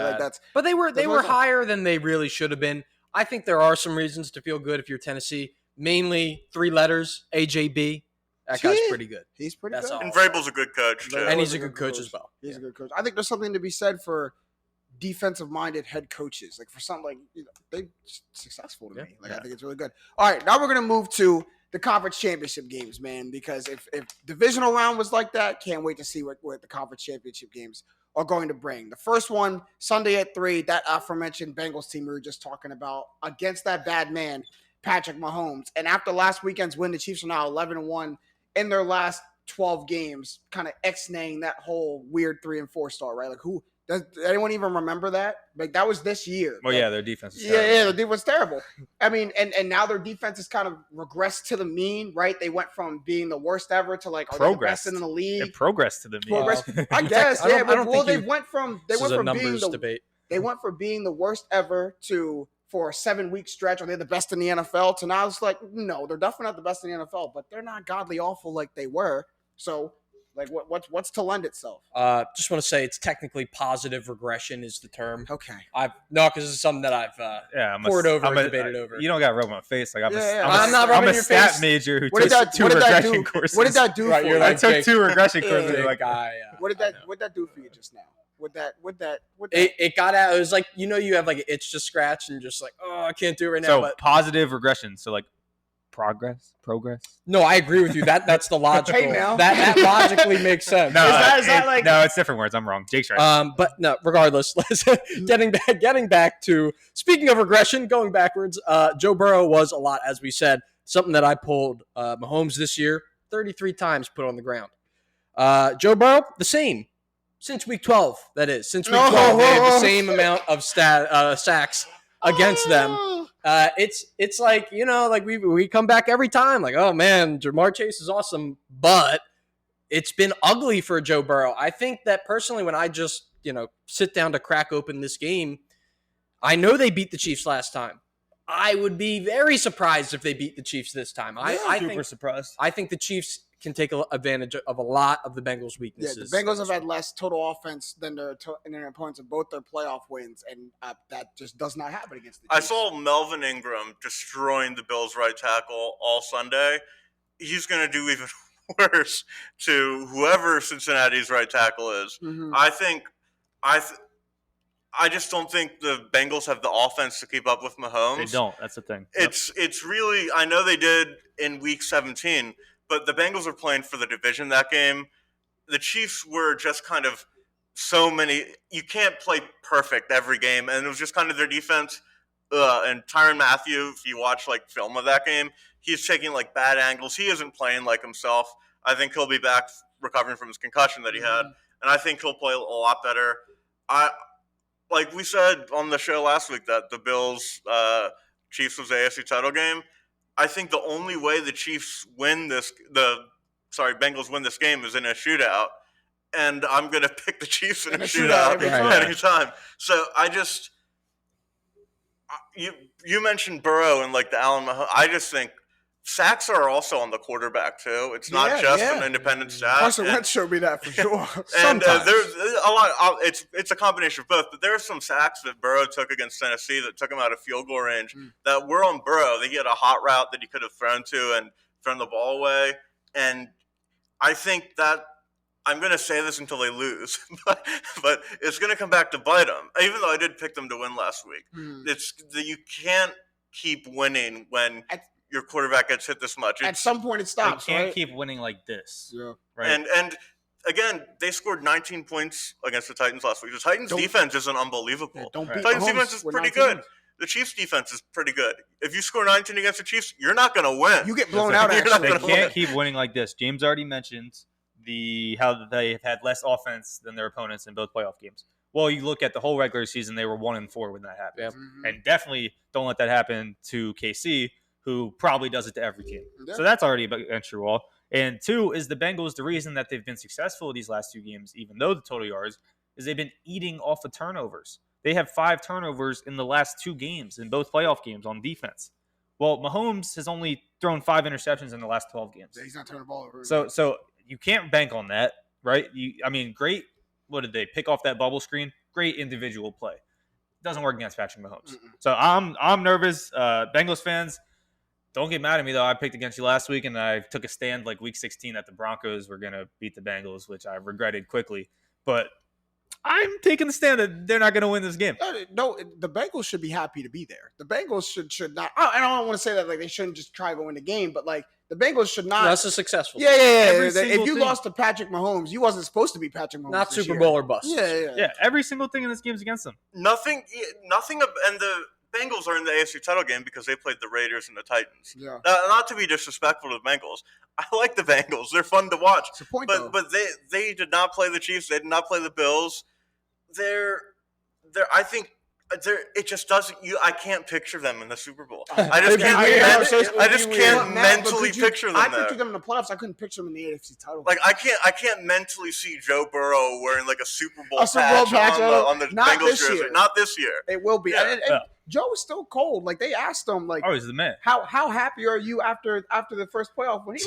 S3: But they were higher than they really should have been. I think there are some reasons to feel good if you're Tennessee. Mainly 3 letters, AJB. That guy's pretty good.
S2: He's pretty good.
S5: And Vrabel's a good coach, too.
S3: And he's a good coach as well.
S2: He's a good coach. I think there's something to be said for defensive-minded head coaches. Like, for something like, they're successful to me. Like, I think it's really good. All right, now we're going to move to the conference championship games, man, because if divisional round was like that, can't wait to see what the conference championship games are going to bring. The first one, Sunday at 3, that aforementioned Bengals team we were just talking about, against that bad man, Patrick Mahomes. And after last weekend's win, the Chiefs are now 11-1 in their last 12 games, kind of ex-naying that whole weird 3 and 4 start, right? Like, who does anyone even remember that? Like, that was this year.
S4: Well,
S2: like,
S4: yeah, their defense is
S2: yeah,
S4: terrible.
S2: their defense was terrible. I mean, and now their defense has kind of regressed to the mean, right? They went from being the worst ever to like, are they the best in the league?
S4: It progressed to the mean.
S2: I guess,
S3: I don't-
S2: yeah.
S3: I
S2: But
S3: don't
S2: well,
S3: think
S2: they
S3: you-
S2: went from
S3: This is a
S2: being
S3: numbers
S2: the
S3: debate.
S2: they went from being the worst ever to for a 7-week stretch, are they the best in the NFL? To now it's like, no, they're definitely not the best in the NFL, but they're not godly awful like they were. So, like, what's to lend itself?
S3: Just want to say it's technically positive regression is the term.
S2: Okay.
S3: Because this is something that I've poured over and debated over.
S4: You don't got to rub my face. Like
S3: I'm not rubbing
S4: I'm a
S3: your
S4: stat
S3: face.
S4: major who
S2: What did
S4: took
S2: that-
S4: 2
S2: what did that
S4: regression
S2: do?
S4: courses.
S2: What did that do
S3: Right,
S2: for
S3: you're
S2: you?
S4: I
S3: like,
S4: took
S3: Jake,
S4: 2 regression
S2: yeah,
S4: courses.
S3: Big
S4: Like,
S3: guy.
S2: What did that do for you just now? What that
S3: It got out. It was like, you have like an itch to scratch and just like, oh, I can't do it right now.
S4: so
S3: But
S4: positive regression. So like progress.
S3: no, I agree with you. That's the logical.
S2: Hey, now.
S3: That logically makes sense.
S4: No,
S2: Is that like-
S4: no, it's different words. I'm wrong. Jake's right.
S3: But no, regardless, getting back to speaking of regression, going backwards. Joe Burrow was a lot, as we said, something that I pulled. Mahomes this year, 33 times put on the ground. Joe Burrow, the same since week 12. That is since week 12, they have the same amount of sacks against them. It's like, like we come back every time like, oh man, Jamar Chase is awesome, but it's been ugly for Joe Burrow. I think that personally, when I just sit down to crack open this game, I know they beat the Chiefs last time. I would be very surprised if they beat the Chiefs this time. I think
S4: surprised.
S3: I think the Chiefs can take advantage of a lot of the Bengals'
S2: Yeah,
S3: weaknesses.
S2: the Bengals have had less total offense than their opponents in both their playoff wins, and that just does not happen against the Chiefs.
S5: I saw Melvin Ingram destroying the Bills' right tackle all Sunday. He's going to do even worse to whoever Cincinnati's right tackle is.
S2: Mhm.
S5: I just don't think the Bengals have the offense to keep up with Mahomes.
S4: They don't. That's the thing.
S5: It's really, I know they did in Week 17, but the Bengals were playing for the division that game. The Chiefs were just kind of you can't play perfect every game, and it was just kind of their defense. And Tyrann Mathieu, if you watch like film of that game, he's taking like bad angles. He isn't playing like himself. I think he'll be back recovering from his concussion that he had, and I think he'll play a lot better. Like we said on the show last week that the Bills Chiefs was the AFC title game. I think the only way the Bengals win this game is in a shootout, and I'm going to pick the Chiefs in a shootout
S2: every
S5: anytime. So you mentioned Burrow and like the Allen Mahomes. I just think sacks are also on the quarterback too. It's not just an independent stat.
S2: Carson Wentz showed me that for sure.
S5: And there's a lot. It's a combination of both. But there are some sacks that Burrow took against Tennessee that took him out of field goal range that were on Burrow. He had a hot route that he could have thrown to and thrown the ball away. And I think that I'm going to say this until they lose, but it's going to come back to bite them. Even though I did pick them to win last week, it's that you can't keep winning when your quarterback gets hit this much.
S2: At some point, it stops.
S4: They can't
S2: right?
S4: keep winning like this.
S2: Yeah.
S4: Right.
S5: And again, they scored 19 points against the Titans last week. The Titans' defense isn't unbelievable.
S2: Yeah, don't
S5: The
S2: beat
S5: Titans'
S2: Mahomes
S5: defense is
S2: with
S5: pretty
S2: 19.
S5: good. The Chiefs' defense is pretty good. If you score 19 against the Chiefs, you're not going to win.
S2: You get blown
S4: Listen,
S2: out.
S5: you're not
S2: Actually,
S5: gonna
S4: They can't keep winning like this. James already mentioned how they've had less offense than their opponents in both playoff games. Well, you look at the whole regular season; they were 1-4 when that happened, and definitely don't let that happen to KC, who probably does it to every team.
S2: Yeah.
S4: So that's already against your wall. And 2 is the Bengals. The reason that they've been successful these last 2 games, even though the total yards, is they've been eating off of turnovers. They have 5 turnovers in the last 2 games in both playoff games on defense. Well, Mahomes has only thrown 5 interceptions in the last 12 games.
S2: he's not turning the ball over.
S4: So you can't bank on that, right? Great. What did they pick off that bubble screen? Great individual play. Doesn't work against Patrick Mahomes. So I'm nervous. Bengals fans, don't get mad at me though. I picked against you last week, and I took a stand like week 16 that the Broncos were going to beat the Bengals, which I regretted quickly. But I'm taking the stand that they're not going to win this game.
S2: No, the Bengals should be happy to be there. The Bengals should not. I don't want to say that like they shouldn't just try to win the game, but like the Bengals should not.
S3: That's a successful.
S2: Yeah. If
S4: single
S2: you
S4: thing.
S2: lost to Patrick Mahomes, you wasn't supposed to be Patrick Mahomes.
S3: Not
S2: this
S3: Super
S2: year.
S3: Bowl or bust.
S2: Yeah.
S4: Yeah, every single thing in this game is against them.
S5: Nothing, and Bengals are in the AFC title game because they played the Raiders and the Titans.
S2: Yeah.
S5: Not to be disrespectful to the Bengals. I like the Bengals. They're fun to watch.
S2: It's a point, though.
S5: But they did not play the Chiefs. They did not play the Bills. I think it just doesn't. I can't picture them in the Super Bowl. I just can't mentally picture them.
S2: I
S5: there.
S2: pictured them in the playoffs. I couldn't picture them in the AFC title.
S5: Like I can't mentally see Joe Burrow wearing like a Super Bowl patch on the
S2: Not
S5: Bengals
S2: this
S5: jersey.
S2: year.
S5: Not this year.
S2: It will be.
S5: Yeah.
S2: And Joe was still cold. Like they asked him, like,
S4: Oh, he's the man.
S2: how happy are you after the first playoff? When he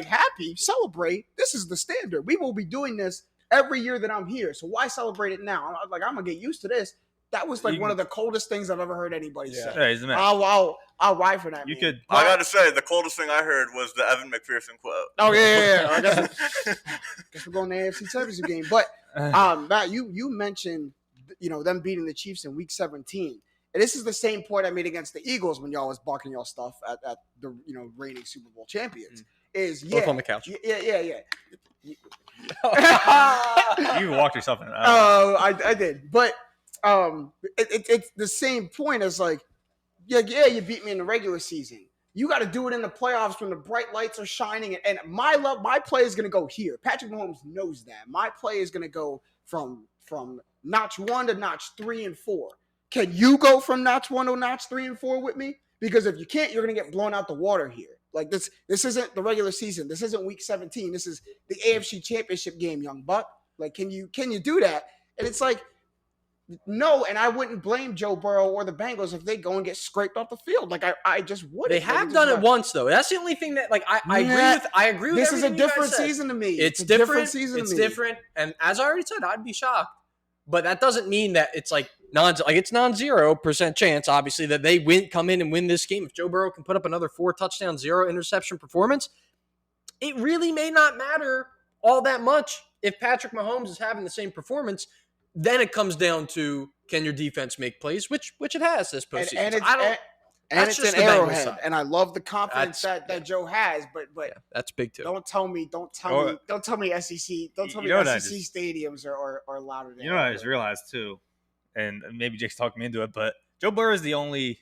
S2: happy, celebrate. This is the standard. We will be doing this every year that I'm here. So why celebrate it now? I'm gonna get used to this. That was like one of the coldest things I've ever heard anybody say.
S4: Yeah, he's the man.
S2: I'll ride for that.
S4: You
S2: man.
S4: could.
S5: I gotta say, the coldest thing I heard was the Evan McPherson quote.
S2: Oh yeah. I guess we're going to the AFC Championship game. But Matt, you mentioned them beating the Chiefs in Week 17, and this is the same point I made against the Eagles when y'all was barking y'all stuff at the reigning Super Bowl champions.
S3: Both on the couch.
S2: Yeah.
S4: You walked yourself in.
S2: Oh, I did, but it's the same point as like, you beat me in the regular season. You got to do it in the playoffs when the bright lights are shining. And my play is going to go here. Patrick Mahomes knows that. My play is going to go from notch 1 to notch 3 and 4. Can you go from notch 1 to notch 3 and 4 with me? Because if you can't, you're going to get blown out the water here. Like this isn't the regular season. This isn't Week 17. This is the AFC Championship game, young buck. Like, can you do that? And it's like, no, and I wouldn't blame Joe Burrow or the Bengals if they go and get scraped off the field. Like I just wouldn't.
S3: They have done it once though. That's the only thing that I agree with.
S2: This is a
S3: everything you guys
S2: different
S3: said.
S2: season to me.
S3: It's
S2: a
S3: different.
S2: different season
S3: It's
S2: to me.
S3: different. And as I already said, I'd be shocked. But that doesn't mean that it's like it's non-0% chance, obviously, that they come in and win this game. If Joe Burrow can put up another 4-touchdown, 0-interception performance, it really may not matter all that much if Patrick Mahomes is having the same performance. Then it comes down to, can your defense make plays, which it has this postseason.
S2: And
S3: That's
S2: it's
S3: just
S2: an
S3: the Bengals
S2: Arrowhead,
S3: side.
S2: and I love the confidence that Joe has. But
S3: that's big too.
S2: don't tell me SEC. Don't tell me SEC stadiums are louder than.
S4: You know what I just realized too, and maybe Jake's talking me into it, but Joe Burrow is the only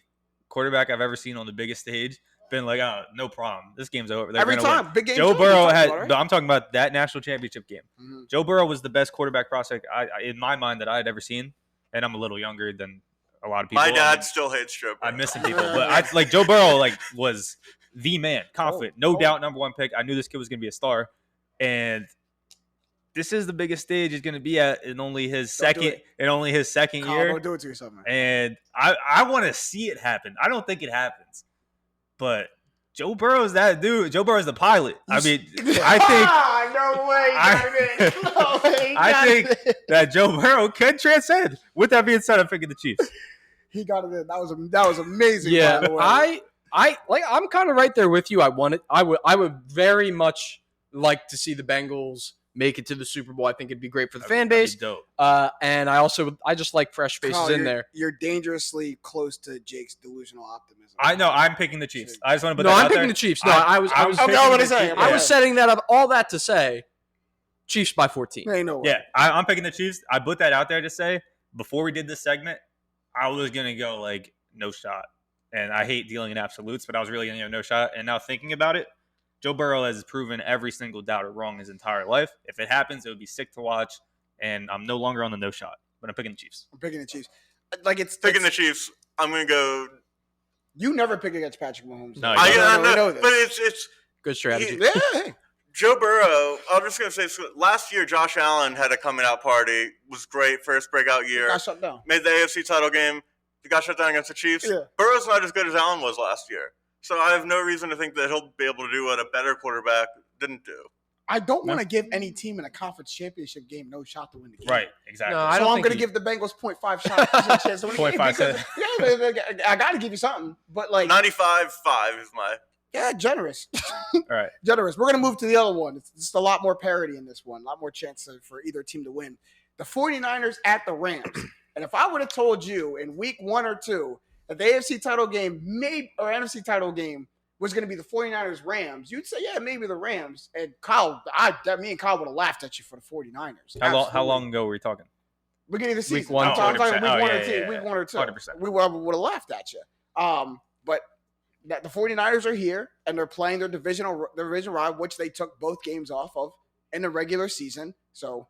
S4: quarterback I've ever seen on the biggest stage been like, oh, no problem, this game's over. They're
S2: Every time,
S4: win.
S2: big game.
S4: Joe Burrow had.
S2: right?
S4: I'm talking about that national championship game.
S2: Mm-hmm.
S4: Joe Burrow was the best quarterback prospect in my mind that I had ever seen, and I'm a little younger than a lot of people.
S5: My dad still hates Joe Burrow.
S4: I'm missing people, but Joe Burrow was the man, confident, no doubt, number one pick. I knew this kid was going to be a star, and this is the biggest stage he's going to be at in only his second year.
S2: Don't do it to yourself, man.
S4: And I want to see it happen. I don't think it happens, but Joe Burrow's that dude. Joe Burrow's the pilot. I mean, I think that Joe Burrow can transcend. With that being said, I'm picking the Chiefs.
S2: He got it in. That was amazing.
S3: Yeah,
S2: by the way.
S3: I'm kind of right there with you. I would very much like to see the Bengals make it to the Super Bowl. I think it'd be great for the fan base.
S4: Dope.
S3: And I just like fresh faces
S2: Carl,
S3: in there.
S2: You're dangerously close to Jake's delusional optimism.
S4: I know. I'm picking the Chiefs. I just want to put
S3: No,
S4: that
S3: I'm
S4: out
S3: picking
S4: there.
S3: the Chiefs. No, I was setting that up. All that to say, Chiefs by 14.
S2: Ain't no way.
S4: Yeah, I'm picking the Chiefs. I put that out there to say before we did this segment, I was gonna go like no shot, and I hate dealing in absolutes, but I was really gonna go no shot. And now thinking about it, Joe Burrow has proven every single doubter wrong his entire life. If it happens, it would be sick to watch, and I'm no longer on the no shot, but I'm picking the Chiefs.
S2: I'm picking the Chiefs.
S5: Picking the Chiefs. I'm gonna go.
S2: You never pick against Patrick Mahomes.
S4: No,
S5: I
S2: know
S5: know,
S2: this.
S5: but it's
S3: Good strategy.
S2: Yeah.
S5: Joe Burrow. I'm just gonna say last year Josh Allen had a coming out party. Was great, first breakout year.
S2: Got shut down.
S5: Made the AFC title game. He got shut down against the Chiefs.
S2: Yeah.
S5: Burrow's not as good as Allen was last year. So I have no reason to think that he'll be able to do what a better quarterback didn't do.
S2: I don't want to give any team in a conference championship game no shot to win the game.
S4: Right, exactly.
S3: No,
S2: So
S3: I don't
S2: I'm
S3: think
S2: going to give the Bengals 0.5 shot chance to win the game.
S4: 0.5
S2: because- Yeah, I got to give you something. But
S5: 95-5 is my.
S2: yeah, generous.
S4: All right.
S2: Generous. We're going to move to the other one. It's just a lot more parity in this one. A lot more chance for either team to win. The 49ers at the Rams. And if I would have told you in week 1 or 2 that the AFC title game or NFC title game was going to be the 49ers Rams, you'd say, yeah, maybe the Rams. And Kyle, me and Kyle would have laughed at you for the 49ers.
S4: How long ago were we talking?
S2: Beginning of the season.
S3: Week 1,
S2: I'm talking
S4: 100%.
S2: week
S4: Oh,
S2: one
S4: yeah,
S2: or two.
S4: yeah,
S2: Week
S4: yeah.
S2: 1 or 2.
S4: 100%.
S2: We would have laughed at you. But that the 49ers are here and they're playing their division rival, which they took both games off of in the regular season. So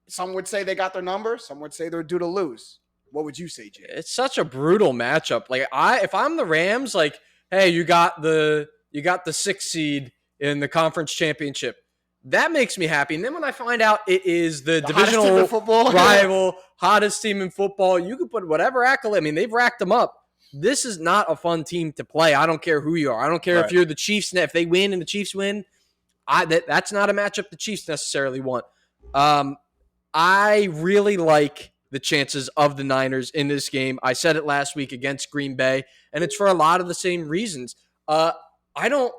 S2: some would say they got their number. Some would say they're due to lose. What would you say, Jay?
S3: It's such a brutal matchup. Like if I'm the Rams, like, hey, you got the 6th seed in the conference championship. That makes me happy. And then when I find out it is the divisional
S2: hottest team in football.
S3: rival, hottest team in football, you can put whatever accolade. I mean, they've racked them up. This is not a fun team to play. I don't care who you are. I don't care if you're the Chiefs. If they win and the Chiefs win, that's not a matchup the Chiefs necessarily want. I really like the chances of the Niners in this game. I said it last week against Green Bay, and it's for a lot of the same reasons. I don't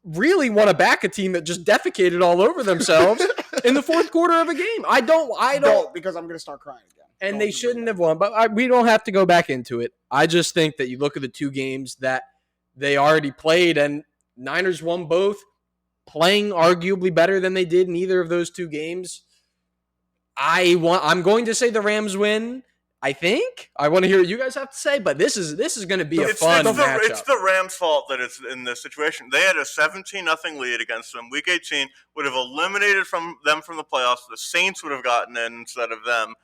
S3: really want to back a team that just defecated all over themselves in the fourth quarter of a game. I don't
S2: because I'm going to start crying again.
S3: and they shouldn't have won, but we don't have to go back into it. I just think that you look at the two games that they already played, and Niners won both, playing arguably better than they did in either of those two games. I'm going to say the Rams win. I think I want to hear what you guys have to say, but this is going to be a fun matchup.
S5: It's the Rams' fault that it's in this situation. They had a 17-0 lead against them. Week 18 would have eliminated them from the playoffs. The Saints would have gotten in instead of them,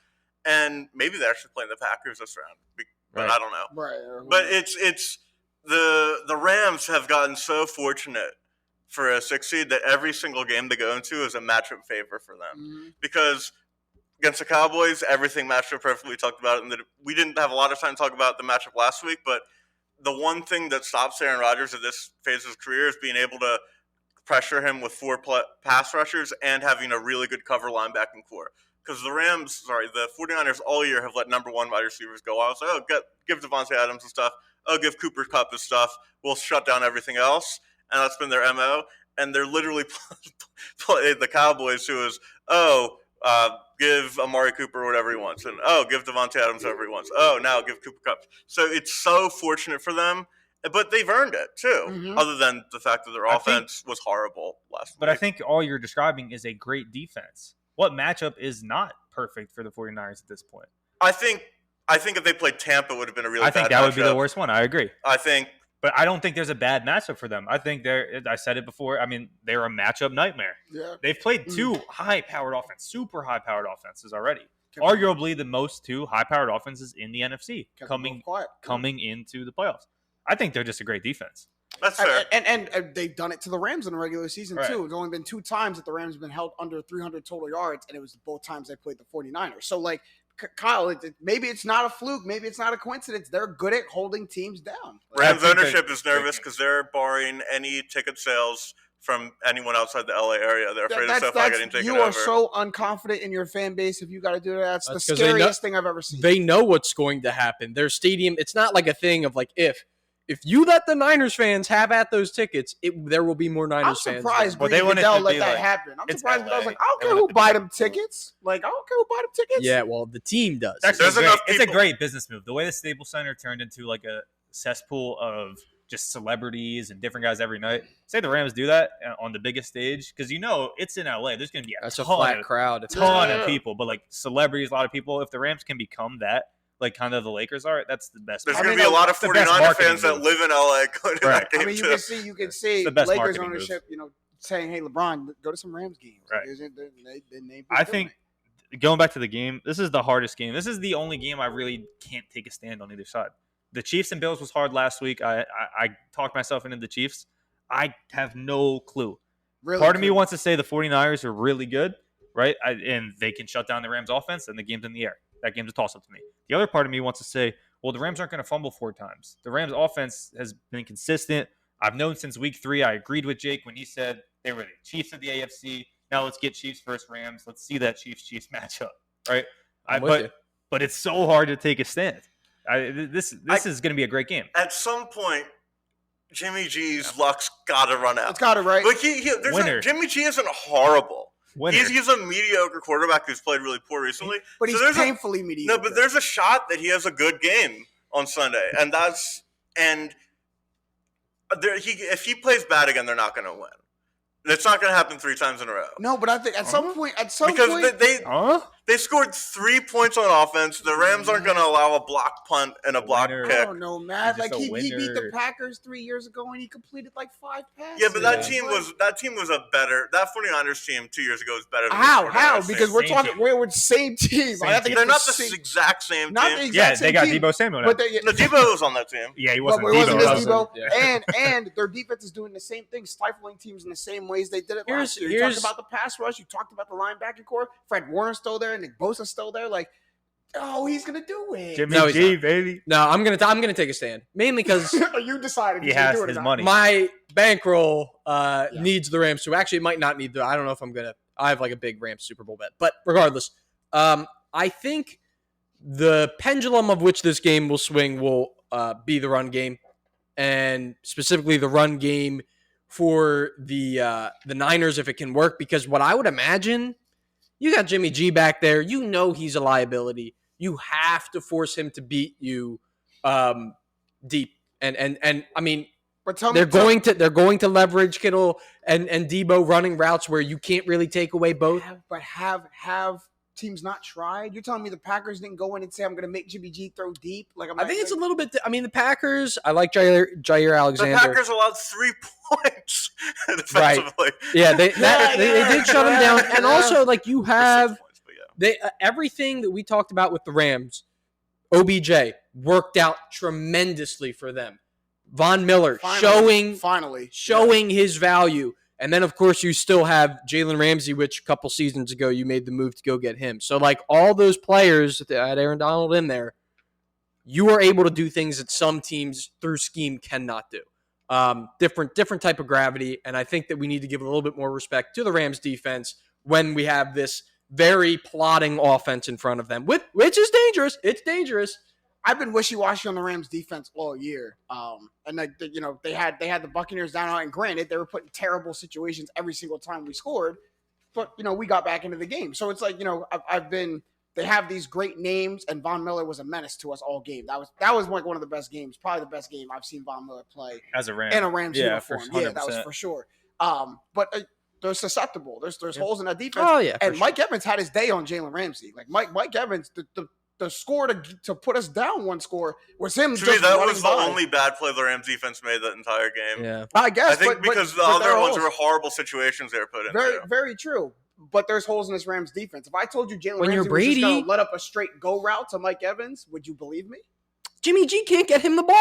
S5: and maybe they're actually playing the Packers this round. But
S3: Right.
S5: I don't know.
S2: Right.
S5: But it's the Rams have gotten so fortunate for a 6 seed that every single game they go into is a matchup favor for them because. Against the Cowboys, everything matched up perfectly. We talked about it, and we didn't have a lot of time to talk about the matchup last week. But the one thing that stops Aaron Rodgers at this phase of his career is being able to pressure him with 4 pass rushers and having a really good cover linebacking core. Because the 49ers all year have let number 1 wide receivers go out. So, give Devontae Adams and stuff. Give Cooper Kupp his stuff. We'll shut down everything else, and that's been their MO. And they're literally playing the Cowboys, who is give Amari Cooper whatever he wants, and give Devontae Adams whatever he wants. Now give Cooper Kupp. So it's so fortunate for them, but they've earned it too. Other than the fact that their offense was horrible last week.
S4: But I think all you're describing is a great defense. What matchup is not perfect for the 49ers at this point?
S5: I think if they played Tampa, it would have been a really.
S4: I think that would be the worst one. I agree. But I don't think there's a bad matchup for them. I think I said it before. I mean, they're a matchup nightmare.
S2: Yeah.
S4: They've played 2 super high-powered offenses already. Arguably the most 2 high-powered offenses in the NFC coming into the playoffs. I think they're just a great defense.
S5: That's fair.
S2: And they've done it to the Rams in the regular season,
S4: Right.
S2: too. There's only been 2 times that the Rams have been held under 300 total yards, and it was both times they played the 49ers. So, like, Kyle, maybe it's not a fluke. Maybe it's not a coincidence. They're good at holding teams down.
S5: Rams ownership is nervous because they're barring any ticket sales from anyone outside the LA area. They're afraid of SoFi getting taken over.
S2: You are so unconfident in your fan base if you got to do that. That's the
S3: 'cause they
S2: scariest thing I've ever seen.
S3: They know what's going to happen. Their stadium, it's not like a thing of like if you let the Niners fans have at those tickets, there will be more Niners fans.
S2: I'm surprised
S4: Well,
S2: Green
S4: they wouldn't
S2: Goodell
S4: be
S2: let that
S4: like-
S2: happen. I'm
S4: it's
S2: surprised
S4: LA.
S2: Goodell's like, I don't
S4: They
S2: care who
S4: wouldn't
S2: buy
S4: be
S2: them tickets. Like, I don't care who buy them tickets.
S3: Yeah, well, the team does.
S4: It's
S5: There's enough
S4: a
S5: people-
S4: great business move. The way the Staples Center turned into like a cesspool of just celebrities and different guys every night. Say the Rams do that on the biggest stage because it's in LA. There's going to be
S3: That's a flat crowd.
S4: a ton of people, but like celebrities, a lot of people. If the Rams can become that, like kind of the Lakers are, that's the best.
S5: There's
S2: I
S5: going
S2: mean,
S5: to be a lot of
S4: the best
S5: 49er
S4: marketing
S5: fans that
S4: move.
S5: live in LA going to that game
S2: I mean,
S5: too.
S2: you can see
S4: the best
S2: Lakers
S4: marketing
S2: ownership, saying, "Hey, LeBron, go to some Rams games."
S4: Right.
S2: They
S4: I think going back to the game, this is the hardest game. This is the only game I really can't take a stand on either side. The Chiefs and Bills was hard last week. I talked myself into the Chiefs. I have no clue.
S2: really
S4: Part of me wants to say the 49ers are really good, right? And they can shut down the Rams offense and the game's in the air. That game's a toss-up to me. The other part of me wants to say, well, the Rams aren't going to fumble 4 times. The Rams offense has been consistent. I've known since week 3. I agreed with Jake when he said they were the Chiefs of the AFC. Now let's get Chiefs versus Rams. Let's see that Chiefs matchup, right? But it's so hard to take a stand. This is going to be a great game.
S5: At some point, Jimmy G's luck's got to run out.
S2: It's got it right.
S5: Like
S4: Winner.
S5: Jimmy G isn't horrible.
S4: Winner.
S5: He's a mediocre quarterback who's played really poor recently.
S2: But he's
S5: there's
S2: painfully mediocre.
S5: No, but there's a shot that he has a good game on Sunday, if he plays bad again, they're not going to win. It's not going to happen 3 times in a row.
S2: No, but I think at some point,
S5: Because they
S4: Huh?
S5: They scored 3 points on offense. The Rams aren't going to allow a block punt and a block
S4: winner.
S2: I
S5: kick.
S2: don't know, Matt.
S4: He's just
S2: Like
S4: a
S2: he beat the
S4: winner.
S2: Packers 3 years ago and he completed like 5 passes.
S5: Yeah, but that
S4: Yeah.
S5: team was a better. That 49ers team 2 years ago was better than
S2: How?
S5: the 49ers
S2: How?
S5: team.
S2: Because we're
S4: Same
S2: talking.
S4: team.
S2: We're with the same team.
S4: Same
S2: I think
S4: team.
S5: They're
S2: it's
S5: not the
S2: same-
S5: exact same
S2: not
S5: team.
S2: the exact
S4: Yeah,
S2: same
S4: they got
S2: team.
S4: Debo Samuel now.
S2: But they,
S5: No, Debo was on that team.
S4: Yeah, he
S2: but
S4: wasn't
S2: it wasn't
S4: Debo.
S2: this
S4: though.
S2: Debo.
S3: Yeah.
S2: And their defense is doing the same thing, stifling teams in the same ways they did it last year. You
S3: Here's-
S2: talked about the pass rush. You talked about the linebacking core. Fred Warner's still there. Nick Bosa's still there. Like, oh, he's gonna do it.
S4: Jimmy
S3: No, he's
S4: G,
S3: not.
S4: baby.
S3: No, I'm gonna take a stand, mainly because
S2: You decided
S4: He
S2: he's gonna
S4: has
S2: do it
S4: his
S2: or not.
S4: money.
S3: my bankroll needs the Rams to. Actually, it might not need the. I don't know if I'm gonna. I have like a big Rams Super Bowl bet, but regardless, I think the pendulum of which this game will swing will be the run game, and specifically the run game for the Niners if it can work. Because what I would imagine, you got Jimmy G back there. You know he's a liability. You have to force him to beat you deep, and I mean.
S2: But tell me,
S3: They're going to leverage Kittle and Debo running routes where you can't really take away both.
S2: have teams not tried? You're telling me the Packers didn't go in and say, "I'm going to make Jimmy G throw deep"? Like
S3: I think it's a little bit. I mean, the Packers. I like Jair
S5: The
S3: Alexander.
S5: Packers allowed 3 points defensively.
S3: Yeah, they did shut him down, and
S2: Yeah.
S3: also like you
S5: For 6
S3: have
S5: points, but yeah.
S3: everything that we talked about with the Rams. OBJ worked out tremendously for them. Von Miller
S2: finally
S3: showing his value. And then, of course, you still have Jalen Ramsey, which a couple seasons ago you made the move to go get him. So, like, all those players that had Aaron Donald in there, you are able to do things that some teams through scheme cannot do. Different type of gravity, and I think that we need to give a little bit more respect to the Rams defense when we have this very plotting offense in front of them, which is dangerous. It's dangerous.
S2: I've been wishy-washy on the Rams defense all year. And like they had the Buccaneers down, and granted they were put in terrible situations every single time we scored, but we got back into the game. So it's like they have these great names, and Von Miller was a menace to us all game. That was like one of the best games, probably the best game I've seen Von Miller play
S4: As a Ram.
S2: in a Rams uniform.
S4: For
S2: Yeah, that was
S4: 100%.
S2: for sure. But they're susceptible. There's holes in that defense.
S3: Oh, yeah.
S2: And Mike Evans had his day on Jalen Ramsey. Like Mike Evans, the score to put us down one score was him.
S5: To
S2: just
S5: me, that
S2: running
S5: was the
S2: by.
S5: only bad play the Rams defense made that entire game.
S3: Yeah.
S2: I guess.
S5: I think because the
S2: but there
S5: other
S2: are
S5: ones
S2: holes.
S5: were horrible situations they were put into.
S2: Very, very true. But there's holes in this Rams defense. If I told you Jalen
S3: When you're
S2: Ramsey was just
S3: Brady-
S2: going to let up a straight go route to Mike Evans, would you believe me?
S3: Jimmy G can't get him the ball.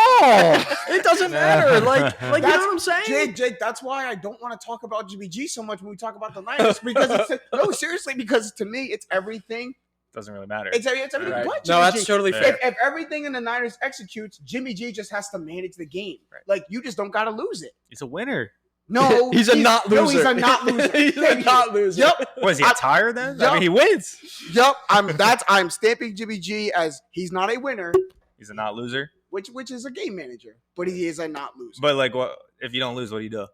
S3: It doesn't matter. Like you know what I'm saying?
S2: Jake, that's why I don't want to talk about Jimmy G so much when we talk about the Niners. Because seriously, because to me, it's everything.
S4: Doesn't really matter.
S2: It's everything
S3: Right.
S2: but
S3: No,
S2: Jimmy
S3: that's
S2: G.
S3: totally
S4: Yeah.
S3: fair.
S2: If everything in the Niners executes, Jimmy G just has to manage the game.
S3: Right.
S2: Like, you just don't got to lose it.
S4: He's a winner.
S2: No,
S3: He's a not loser.
S2: No, he's a not loser.
S3: He's a
S2: Thank you.
S3: not loser.
S2: Yep.
S4: What is he, a tire then?
S2: Yup.
S4: I mean, he wins.
S2: Yep. I'm stamping Jimmy G as he's not a winner,
S4: He's a not loser.
S2: which is a game manager, but he is a not loser.
S4: But, like, what if you don't lose, what do you do?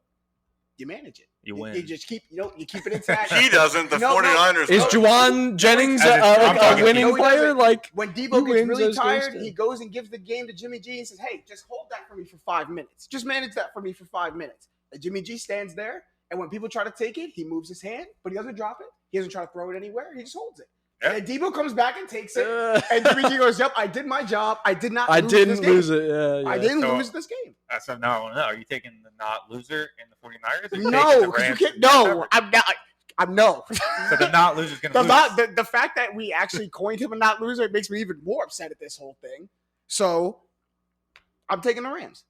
S2: You manage it.
S4: You win.
S2: You just keep you keep it intact.
S5: He doesn't. The
S2: No, no.
S5: 49ers.
S3: Is
S5: do.
S3: Juwan Jennings
S4: I'm
S3: a
S4: talking-
S3: winning
S2: No, he
S3: player?
S2: doesn't.
S3: Like
S2: When
S3: He
S2: Debo gets
S3: wins
S2: really
S3: those games
S2: tired,
S3: too.
S2: he goes and gives the game to Jimmy G and says, "Hey, just hold that for me for 5 minutes. Just manage that for me for 5 minutes." And Jimmy G stands there, and when people try to take it, he moves his hand, but he doesn't drop it. He doesn't try to throw it anywhere. He just holds it.
S4: Yeah.
S2: And then Debo comes back and takes it, and Jimmy G goes, "Yep, I did my job. I did not.
S3: I
S2: lose
S3: didn't
S2: this game.
S3: lose it. Yeah,
S2: I
S3: yeah.
S2: didn't
S4: So-
S2: lose this game."
S4: That's what I want to know. Are you taking the not loser in the 49ers? Or you taking
S2: No,
S4: the
S2: because you
S4: Rams
S2: can't.
S4: in
S2: No,
S4: whatever?
S2: I'm not. I'm no.
S4: So the not loser's going to lose.
S2: The fact that we actually coined him a not loser makes me even more upset at this whole thing. So I'm taking the Rams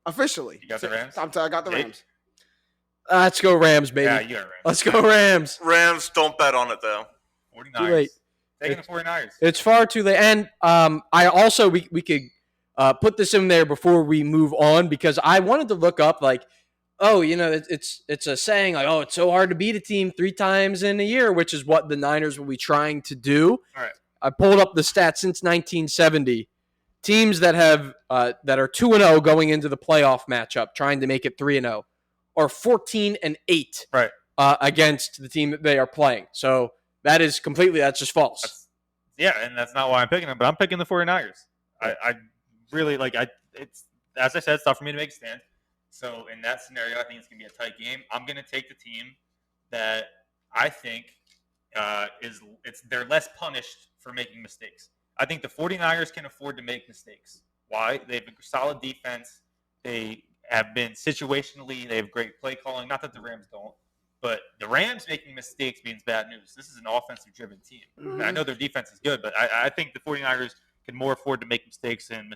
S2: officially.
S4: You got the Rams?
S2: I got the
S4: Jake?
S2: Rams.
S3: Let's go Rams, baby.
S4: Yeah, you got Rams.
S3: Let's go Rams.
S5: Rams, don't bet on it though.
S4: 49ers.
S3: Too late.
S4: Taking the 49ers.
S3: It's far too late. And I also we could put this in there before we move on because I wanted to look up like, oh, it's a saying like, oh, it's so hard to beat a team 3 times in a year, which is what the Niners will be trying to do.
S4: All right.
S3: I pulled up the stats since 1970. Teams that have that are 2-0 going into the playoff matchup, trying to make it 3-0, are 14-8
S4: Right.
S3: Against the team that they are playing. So that's just false.
S4: Yeah, and that's not why I'm picking them, but I'm picking the 49ers. I really it's as I said, it's tough for me to make a stand. So in that scenario, I think it's gonna be a tight game. I'm gonna take the team that I think they're less punished for making mistakes. I think the 49ers can afford to make mistakes. Why? They have a solid defense. They have been situationally. They have great play calling. Not that the Rams don't. But the Rams making mistakes means bad news. This is an offensive-driven team.
S2: Mm-hmm.
S4: I know their defense is good, but I think the 49ers can more afford to make mistakes, and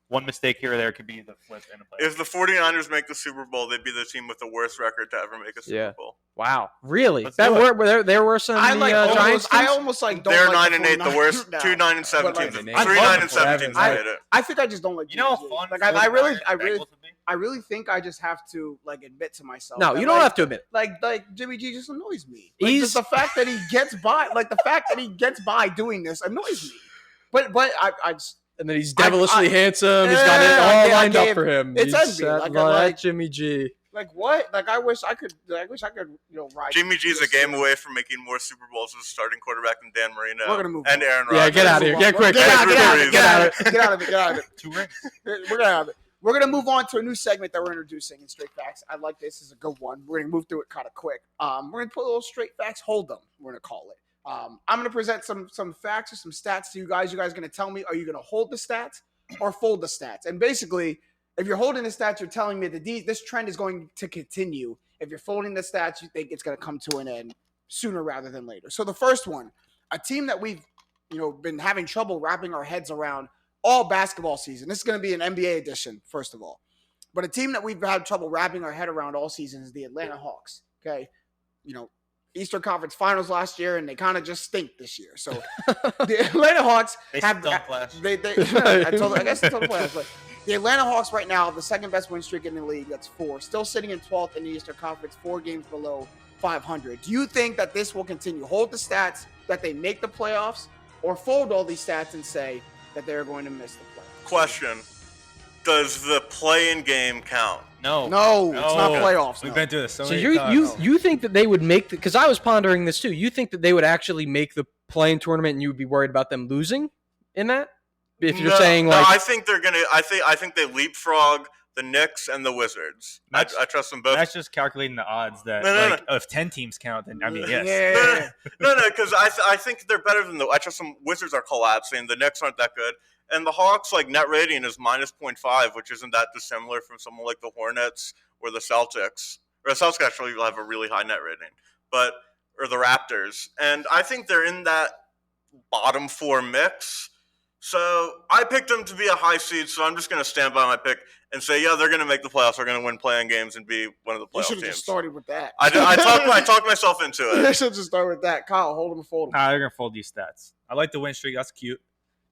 S4: one mistake here or there could be the flip in a play.
S5: If the 49ers make the Super Bowl, they'd be the team with the worst record to ever make a Super Bowl.
S3: Wow. Really?
S4: Let's do it.
S3: They're worse than the Giants?
S2: I almost like don't
S5: They're
S2: like
S5: 9-8, the worst.
S2: now.
S5: 2-9-7
S2: But,
S5: teams.
S2: like,
S5: 3-9-7 teams made it.
S2: I think I just don't like
S4: You know how
S2: Jimmy G.
S4: fun
S2: Like
S4: the
S2: I
S4: 49ers
S2: really
S4: would be?
S2: I really think I just have to like admit to myself.
S3: No,
S2: that,
S3: you don't
S2: like,
S3: have to admit.
S2: Like Jimmy G just annoys me. Like, just the fact that he gets by, like the fact that he gets by doing this annoys me. But I just
S3: And then he's devilishly handsome. He's got
S2: Yeah,
S3: it all lined
S2: okay,
S3: up for him.
S2: it's
S3: He's
S2: envy.
S3: like Jimmy G.
S2: like what? Like I wish I could ride.
S5: Jimmy G's a game away from making more Super Bowls as a starting quarterback than Dan Marino
S2: We're gonna move
S5: and
S2: on.
S5: Aaron Rodgers.
S3: Yeah, get out of here. Get quick.
S2: Get out of it.
S3: Get out of it.
S2: Get out of it. Get out of it.
S4: 2 rings.
S2: We're gonna have it. We're gonna move on to a new segment that we're introducing in Straight Facts. I like this. It's a good one. We're gonna move through it kind of quick. We're gonna put a little Straight Facts Hold'em. We're gonna call it. I'm gonna present some facts or some stats to you guys. You guys are gonna tell me: are you gonna hold the stats or fold the stats? And basically, if you're holding the stats, you're telling me that this trend is going to continue. If you're folding the stats, you think it's gonna come to an end sooner rather than later. So the first one, a team that we've been having trouble wrapping our heads around all basketball season. This is going to be an NBA edition, first of all. But a team that we've had trouble wrapping our head around all season is the Atlanta Hawks. Okay. Eastern Conference Finals last year, and they kind of just stink this year. So the Atlanta Hawks
S4: They
S2: have
S4: stunk last
S2: I guess I told the players, but the Atlanta Hawks right now have the second best win streak in the league. That's 4. Still sitting in 12th in the Eastern Conference, 4 games below 500. Do you think that this will continue? Hold the stats that they make the playoffs, or fold all these stats and say that they're going to miss the playoffs?
S5: Question: does the play-in game count?
S2: No, it's not playoffs.
S4: We've
S2: no.
S4: been through this so
S3: So
S4: many
S3: you
S4: times.
S3: you think that they would make because I was pondering this too. You think that they would actually make the play-in tournament, and you would be worried about them losing in that? If you're saying like,
S5: no, I think they're gonna. I think they leapfrog the Knicks and the Wizards. I trust them both.
S4: That's just calculating the odds that
S5: No.
S4: if 10 teams count, then I mean, yes.
S2: Yeah.
S5: No, because I think they're better than I trust them. Wizards are collapsing. The Knicks aren't that good. And the Hawks, net rating is minus 0.5, which isn't that dissimilar from someone like the Hornets or the Celtics. Or the Celtics actually have a really high net rating. Or the Raptors. And I think they're in that bottom 4 mix. So I picked them to be a high seed, so I'm just going to stand by my pick and say, yeah, they're going to make the playoffs. They're going to win play-in games and be one of the
S2: You
S5: playoff
S2: should have
S5: teams.
S2: just started with that.
S5: I talked myself into
S2: You
S5: it.
S2: should just start with that. Kyle, hold them or fold them.
S4: Nah, they're going to fold these stats. I like the win streak. That's cute.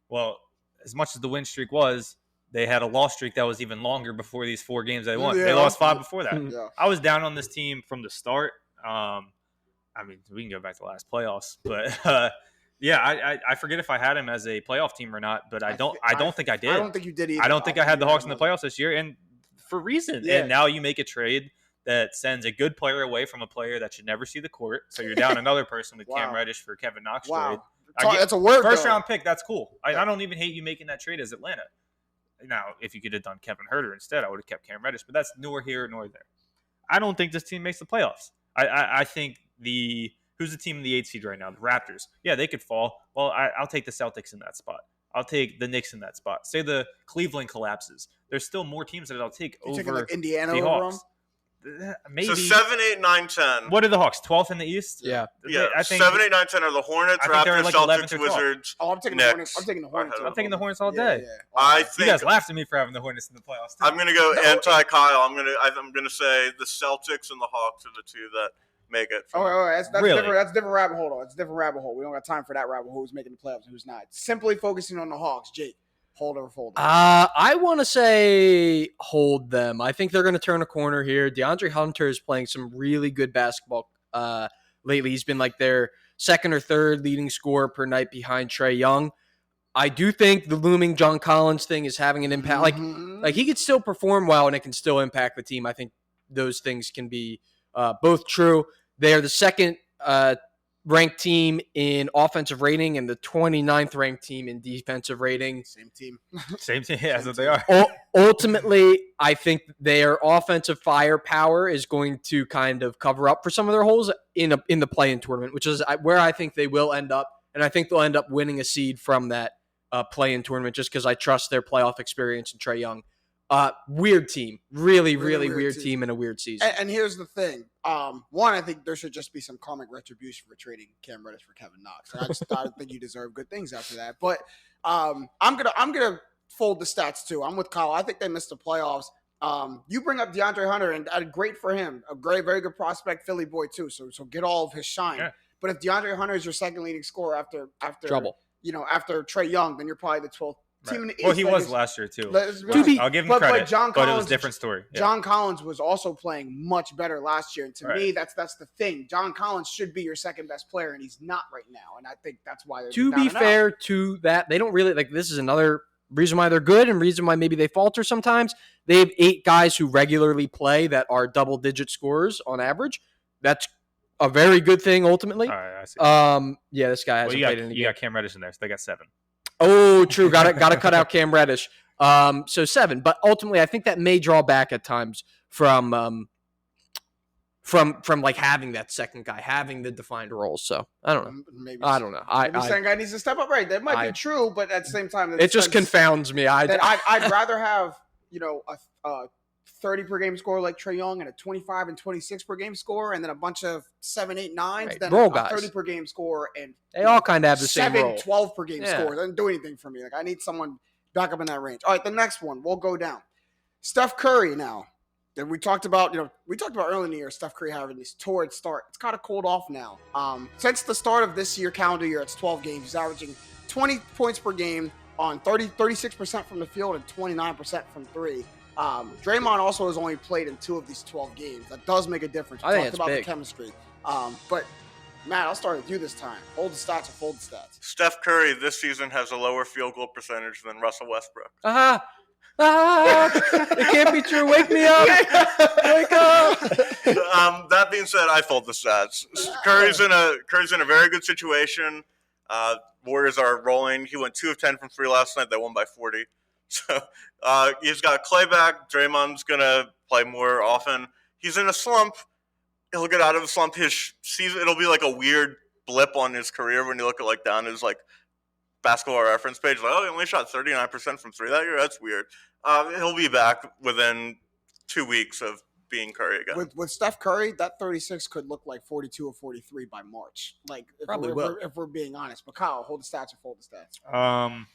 S4: Well, as much as the win streak was, they had a loss streak that was even longer before these 4 games they won.
S2: Yeah.
S4: They lost 5 before that.
S2: Yeah.
S4: I was down on this team from the start. I mean, we can go back to the last playoffs, but yeah, I forget if I had him as a playoff team or not, but I don't think I did.
S2: I don't think you did either.
S4: I don't think I had the Hawks in the playoffs this year, and for reason.
S2: Yeah.
S4: And now you make a trade that sends a good player away from a player that should never see the court. So you're down another person with Cam
S2: Wow.
S4: Reddish for Kevin Knox
S2: Wow.
S4: trade.
S2: That's a word.
S4: First
S2: though.
S4: round pick, that's cool. I don't even hate you making that trade as Atlanta. Now, if you could have done Kevin Herter instead, I would have kept Cam Reddish, but that's nor here nor there. I don't think this team makes the playoffs. I think who's the team in the 8th seed right now? The Raptors. Yeah, they could fall. Well, I'll take the Celtics in that spot. I'll take the Knicks in that spot. Say the Cleveland collapses. There's still more teams that I'll take
S2: You're
S4: over
S2: taking Indiana
S4: the
S2: over
S4: Hawks. Maybe.
S5: So 7, 8, 9, 10.
S4: What are the Hawks? 12th in the East?
S3: yeah,
S5: Yeah,
S4: I think
S5: 7, 8, 9, 10 are the Hornets,
S4: I think they're
S5: Raptors,
S4: 11th
S5: Celtics,
S4: or 12th.
S5: Wizards.
S2: Oh, I'm taking the
S5: Knicks.
S2: Hornets. I'm taking the Hornets.
S4: I'm taking the Hornets all
S2: Yeah,
S4: day.
S2: yeah.
S5: I
S4: You
S5: think
S4: guys laughed at me for having the Hornets in the playoffs. Too.
S5: I'm gonna go anti-Kyle. I'm gonna say the Celtics and the Hawks are the 2 that make it.
S2: All right. That's
S4: Really?
S2: different. That's a different rabbit hole. It's a different rabbit hole. We don't got time for that rabbit hole. Who's making the playoffs and who's not? Simply focusing on the Hawks. Jake, hold or fold?
S3: I want to say hold them. I think they're going to turn a corner here. DeAndre Hunter is playing some really good basketball lately. He's been like their second or third leading scorer per night behind Trae Young. I do think the looming John Collins thing is having an impact.
S2: Mhm.
S3: Like he could still perform well and it can still impact the team. I think those things can be both true. They are the second ranked team in offensive rating and the 29th ranked team in defensive rating.
S2: Same team.
S4: Same thing. Yeah, that's what they are.
S3: Ultimately, I think their offensive firepower is going to kind of cover up for some of their holes in the play-in tournament, which is where I think they will end up. And I think they'll end up winning a seed from that play-in tournament just because I trust their playoff experience in Trae Young. Weird team. Really weird team in a weird season.
S2: And here's the thing. One, I think there should just be some karmic retribution for trading Cam Reddish for Kevin Knox. And I think you deserve good things after that. But I'm gonna fold the stats too. I'm with Kyle. I think they missed the playoffs. You bring up DeAndre Hunter, and great for him. A very good prospect, Philly boy too. So get all of his shine. Yeah. But if DeAndre Hunter is your second leading scorer after
S3: trouble,
S2: after Trae Young, then you're probably the 12th.
S4: Right. Well, he was last year too. I'll give him credit, but it was a different story. Yeah.
S2: John Collins was also playing much better last year, and to me, that's the thing. John Collins should be your second best player, and he's not right now. And I think that's why they're
S3: to be fair to that, they don't really like. This is another reason why they're good, and reason why maybe they falter sometimes. They have 8 guys who regularly play that are double-digit scorers on average. That's a very good thing ultimately.
S4: All right, I see.
S3: Yeah, this guy hasn't played any.
S4: You got Cam Reddish in there, so they got 7.
S3: Oh, true. Got to cut out Cam Reddish. So 7, but ultimately, I think that may draw back at times from like having that second guy, having the defined roles. So I don't know. I don't know.
S2: Maybe second guy needs to step up. Right, that might be true, but at the same time,
S3: it just confounds me.
S2: I'd rather have a 30 per game score like Trae Young and a 25 and 26 per game score, and then a bunch of 7, 8, 9s, then
S3: role
S2: a
S3: guys.
S2: 30 per game score, and
S3: they all kind of have the same
S2: 7,
S3: role.
S2: 12 per game score. It doesn't do anything for me. Like I need someone back up in that range. All right, the next one we'll go down. Steph Curry now. And we talked about early in the year, Steph Curry having this torrid start. It's kind of cooled off now. Since the start of this calendar year, it's 12 games. He's averaging 20 points per game on 36% from the field and 29% from 3. Draymond also has only played in 2 of these 12 games. That does make a difference. We talked about the chemistry. But Matt, I'll start with you this time. Hold the stats or fold the stats.
S5: Steph Curry this season has a lower field goal percentage than Russell Westbrook.
S3: It can't be true. Wake me up. Wake up.
S5: That being said, I fold the stats. Curry's in a very good situation. Warriors are rolling. He went 2 of 10 from 3 last night. They won by 40. So he's got Clay back. Draymond's gonna play more often. He's in a slump. He'll get out of the slump. His season, it'll be like a weird blip on his career when you look at down his basketball reference page. Like, oh, he only shot 39% from 3 that year. That's weird. He'll be back within 2 weeks of being Curry again.
S2: With Steph Curry, that 36 could look like 42 or 43 by March. If we're being honest. But Kyle, hold the stats or fold the stats.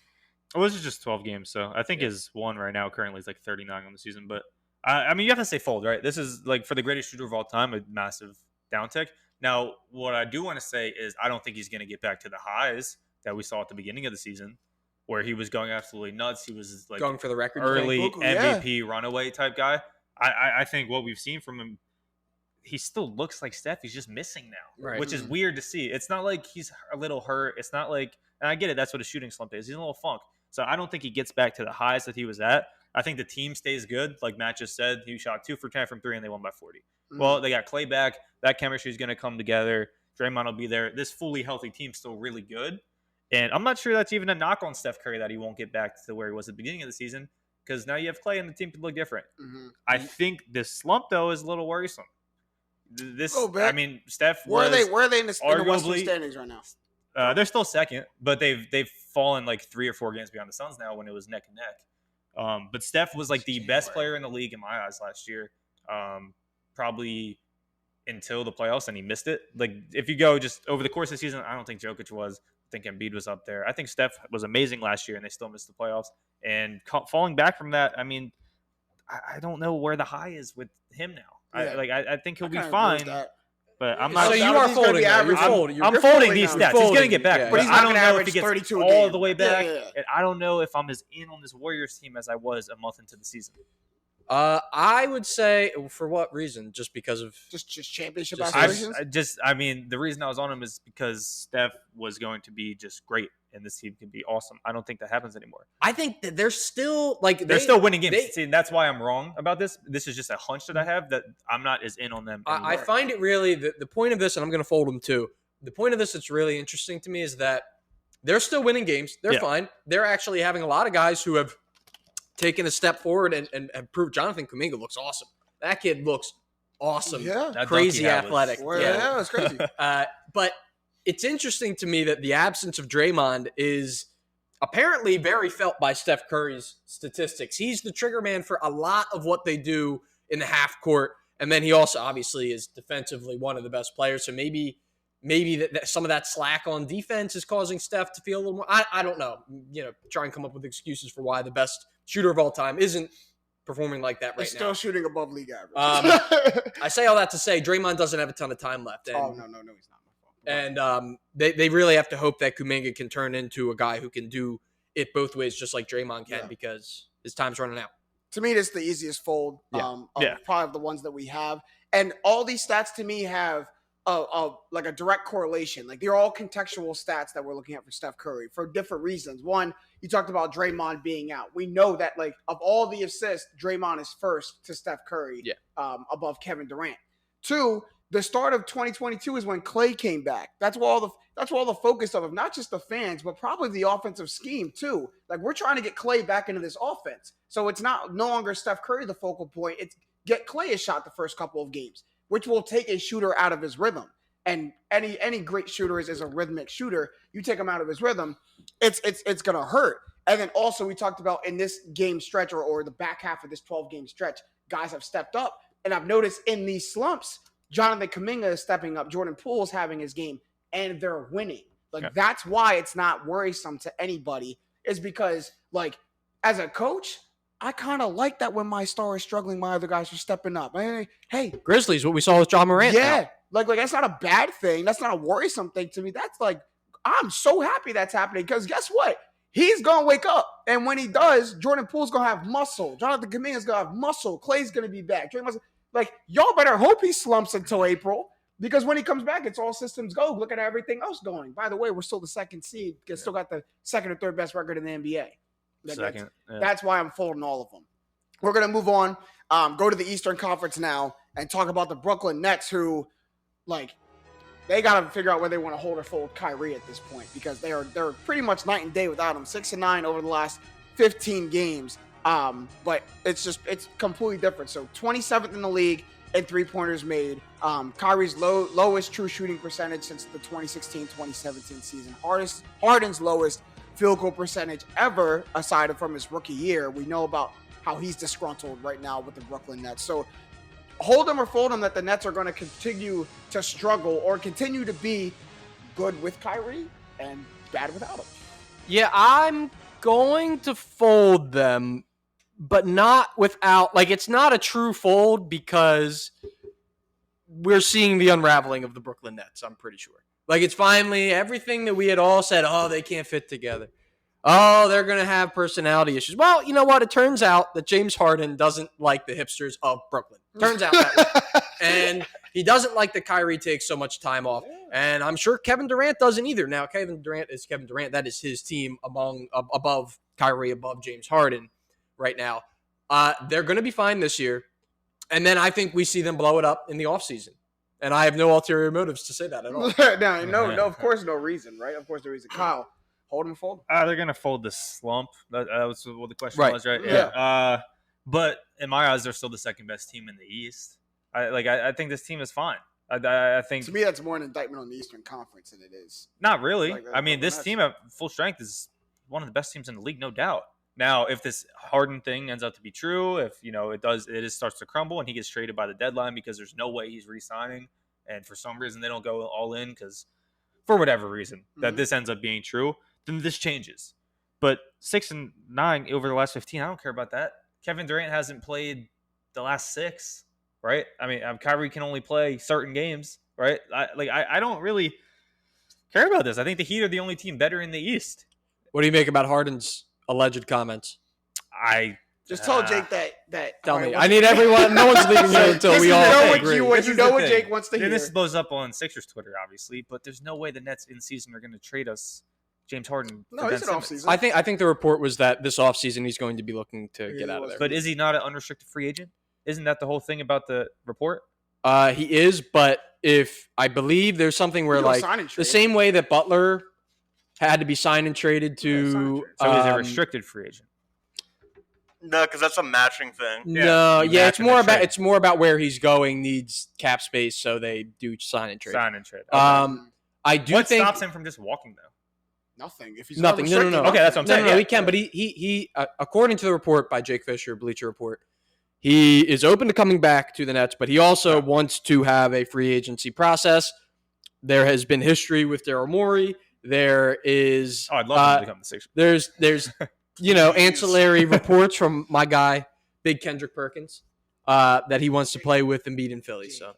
S4: Well, this is just 12 games, so I think his one right now currently is 39 on the season. But I mean, you have to say fold, right? This is for the greatest shooter of all time, a massive downtick. Now, what I do want to say is I don't think he's going to get back to the highs that we saw at the beginning of the season, where he was going absolutely nuts. He was
S3: going for the record,
S4: early MVP runaway type guy. I think what we've seen from him, he still looks like Steph. He's just missing now, which is weird to see. It's not like he's a little hurt. It's not like, and I get it. That's what a shooting slump is. He's in a little funk. So I don't think he gets back to the highs that he was at. I think the team stays good. Like Matt just said, he shot 2 for 10 from 3 and they won by 40. Mm-hmm. Well, they got Clay back. That chemistry is going to come together. Draymond will be there. This fully healthy team's still really good. And I'm not sure that's even a knock on Steph Curry that he won't get back to where he was at the beginning of the season, because now you have Clay and the team could look different. Mm-hmm. I think this slump, though, is a little worrisome. I mean, Steph
S2: where are they in the Western standings right now?
S4: They're still second, but they've fallen 3 or 4 games behind the Suns now when it was neck and neck. But Steph was the best player in the league in my eyes last year, probably until the playoffs, and he missed it. If you go just over the course of the season, I don't think Jokic was. I think Embiid was up there. I think Steph was amazing last year, and they still missed the playoffs. And falling back from that, I mean, I don't know where the high is with him now. Yeah. I think he'll be fine. But I'm not.
S3: So you are folding. I'm
S4: folding these stats. He's going to get back, but I don't know if he gets
S2: 32
S4: all the way back. And I don't know if I'm as in on this Warriors team as I was a month into the season.
S3: I would say, for what reason? Just because of
S2: just championship aspirations.
S4: I mean, the reason I was on him is because Steph was going to be just great, and this team can be awesome. I don't think that happens anymore.
S3: I think that they're still
S4: they're still winning games. See, and that's why I'm wrong about this. This is just a hunch that I have that I'm not as in on them anymore.
S3: I find it really the point of this, and I'm going to fold them too. the point of this that's really interesting to me is that they're still winning games. They're fine. They're actually having a lot of guys who have taken a step forward and proved. Jonathan Kuminga looks awesome. That kid looks awesome.
S2: Yeah.
S3: Crazy athletic.
S2: Yeah, it's crazy.
S3: But it's interesting to me that the absence of Draymond is apparently very felt by Steph Curry's statistics. He's the trigger man for a lot of what they do in the half court. And then he also obviously is defensively one of the best players. So maybe that some of that slack on defense is causing Steph to feel a little more. I don't know. Try and come up with excuses for why the best shooter of all time isn't performing like that right
S2: He's
S3: now.
S2: still shooting above league average.
S3: I say all that to say Draymond doesn't have a ton of time left. And,
S2: no, he's not.
S3: And they really have to hope that Kuminga can turn into a guy who can do it both ways, just like Draymond can, because his time's running out.
S2: To me, it's the easiest fold probably the ones that we have. And all these stats to me have like a direct correlation. Like they're all contextual stats that we're looking at for Steph Curry for different reasons. One, you talked about Draymond being out. We know that like of all the assists, Draymond is first to Steph Curry above Kevin Durant. Two, the start of 2022 is when Klay came back. That's where all the focus of not just the fans, but probably the offensive scheme too. Like we're trying to get Klay back into this offense. So it's no longer Steph Curry the focal point. It's get Klay a shot the first couple of games, which will take a shooter out of his rhythm. And any great shooter is a rhythmic shooter. You take him out of his rhythm, it's gonna hurt. And then also we talked about in this game stretch or the back half of this 12-game stretch, guys have stepped up. And I've noticed in these slumps, Jonathan Kuminga is stepping up. Jordan Poole's having his game, and they're winning. That's why it's not worrisome to anybody, is because, like, as a coach, I kind of like that when my star is struggling, my other guys are stepping up. Hey.
S3: Grizzlies, what we saw with John Morant.
S2: Yeah. Like that's not a bad thing. That's not a worrisome thing to me. That's like, I'm so happy that's happening because guess what? He's going to wake up. And when he does, Jordan Poole's going to have muscle. Jonathan Kuminga's going to have muscle. Clay's going to be back. Like, y'all better hope he slumps until April because when he comes back, it's all systems go. Look at everything else going. By the way, we're still the second seed. Still got the second or third best record in the NBA. That's why I'm folding all of them. We're going to move on, go to the Eastern Conference now and talk about the Brooklyn Nets who, like, they got to figure out whether they want to hold or fold Kyrie at this point because they're pretty much night and day without him. 6-9 over the last 15 games. But it's completely different. So 27th in the league in three-pointers made. Kyrie's lowest true shooting percentage since the 2016-2017 season. Harden's lowest field goal percentage ever aside from his rookie year. We know about how he's disgruntled right now with the Brooklyn Nets. So hold them or fold them that the Nets are going to continue to struggle or continue to be good with Kyrie and bad without him.
S3: Yeah, I'm going to fold them, but not without, like, it's not a true fold because we're seeing the unraveling of the Brooklyn Nets, I'm pretty sure. Like, it's finally everything that we had all said, oh, they can't fit together. Oh, they're going to have personality issues. Well, you know what? It turns out that James Harden doesn't like the hipsters of Brooklyn. Turns out that way. And he doesn't like that Kyrie takes so much time off. And I'm sure Kevin Durant doesn't either. Now, Kevin Durant is Kevin Durant. That is his team above Kyrie, above James Harden right now. They're going to be fine this year. And then I think we see them blow it up in the offseason. And I have no ulterior motives to say that at all.
S2: No, of course, no reason, right? Of course, there is a Kyle. Hold them, fold.
S4: They're gonna fold the slump. That was what the question was, right?
S2: Yeah.
S4: But in my eyes, they're still the second best team in the East. I think this team is fine. I think
S2: to me that's more an indictment on the Eastern Conference than it is.
S4: Not really. I mean, this team at full strength is one of the best teams in the league, no doubt. Now, if this Harden thing ends up to be true, if it starts to crumble and he gets traded by the deadline because there's no way he's re-signing, and for some reason they don't go all in because for whatever reason that this ends up being true, then this changes. But 6-9 over the last 15, I don't care about that. Kevin Durant hasn't played the last 6, right? I mean, Kyrie can only play certain games, right? I don't really care about this. I think the Heat are the only team better in the East.
S3: What do you make about Harden's alleged comments?
S2: I just told Jake that.
S3: Tell me. I need everyone. No one's leaving here until we all agree.
S2: What Jake wants to hear.
S4: This blows up on Sixers Twitter, obviously, but there's no way the Nets in season are going to trade us James Harden.
S2: No, he's an offseason.
S3: I think the report was that this offseason he's going to be looking to get out of there.
S4: But is he not an unrestricted free agent? Isn't that the whole thing about the report?
S3: He is, but if I believe there's something where
S2: You do a
S3: like
S2: sign and
S3: the
S2: trade.
S3: same way that Butler had to be signed and traded
S2: Yeah, sign and
S3: to
S2: trade.
S4: So he's a restricted free agent.
S5: No, because that's a matching thing.
S3: No,
S4: you
S3: yeah,
S4: match
S3: it's more about where he's going needs cap space, so they do sign and trade.
S4: Sign and trade. Okay.
S3: I do
S4: what
S3: think
S4: stops him from just walking though?
S2: Nothing. If he's
S3: Nothing. No.
S2: unrestricted,
S4: Okay, that's what I'm saying.
S3: No,
S4: Yeah.
S3: he can, but he according to the report by Jake Fisher, Bleacher Report, he is open to coming back to the Nets, but he also wants to have a free agency process. There has been history with Daryl Morey. There is.
S4: Oh, I'd love him to become the Sixers.
S3: There's ancillary reports from my guy, Big Kendrick Perkins, that he wants to play with Embiid in Philly. So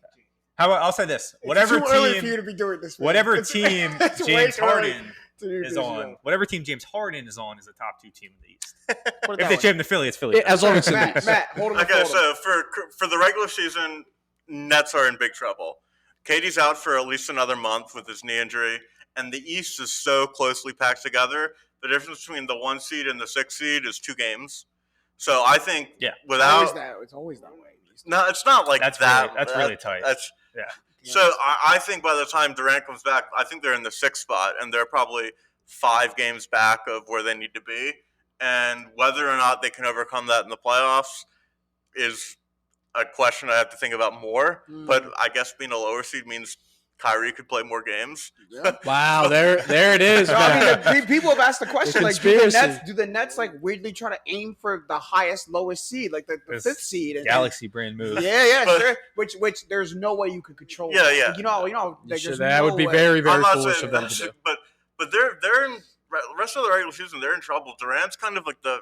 S4: How about I'll say this:
S2: It's too early for you to be doing this. Man.
S4: whatever
S2: It's-
S4: team
S2: it's way
S4: James
S2: too early
S4: Harden
S2: to do
S4: is
S2: this,
S4: on, whatever team James Harden is on, is the top 2 team in the East.
S2: Put it
S4: If
S2: that
S4: they
S2: way.
S4: trade him to Philly, it's Philly.
S3: as long as
S2: Matt, hold him.
S5: Okay, so for the regular season, Nets are in big trouble. KD's out for at least another month with his knee injury, and the East is so closely packed together. The difference between the 1 seed and the 6 seed is 2 games. So I think without
S2: it's always that way.
S5: no, it's not like
S4: That's
S5: that.
S4: really- that's really tight.
S5: That's
S4: Yeah.
S5: So I think by the time Durant comes back, I think they're in the 6th spot, and they're probably 5 games back of where they need to be. And whether or not they can overcome that in the playoffs is a question I have to think about more. But I guess being a lower seed means Kyrie could play more games.
S2: Yeah.
S3: wow, there it is.
S2: So, I mean, people have asked the question,
S3: The
S2: like,
S3: conspiracy.
S2: do the Nets like weirdly try to aim for the highest, lowest seed, like the
S4: This
S2: 5th seed? And,
S4: Galaxy brand move.
S2: Yeah,
S5: But-
S2: sure. Which there's no way you could control.
S5: Yeah,
S2: that.
S5: yeah.
S2: Like, you know, like,
S3: So
S2: there's
S3: that
S2: no
S3: would be
S2: way.
S3: very,
S5: I'm
S3: very
S5: not
S3: foolish
S5: saying
S3: of them
S5: that,
S3: to do.
S5: but they're in rest of the regular season. They're in trouble. Durant's kind of like the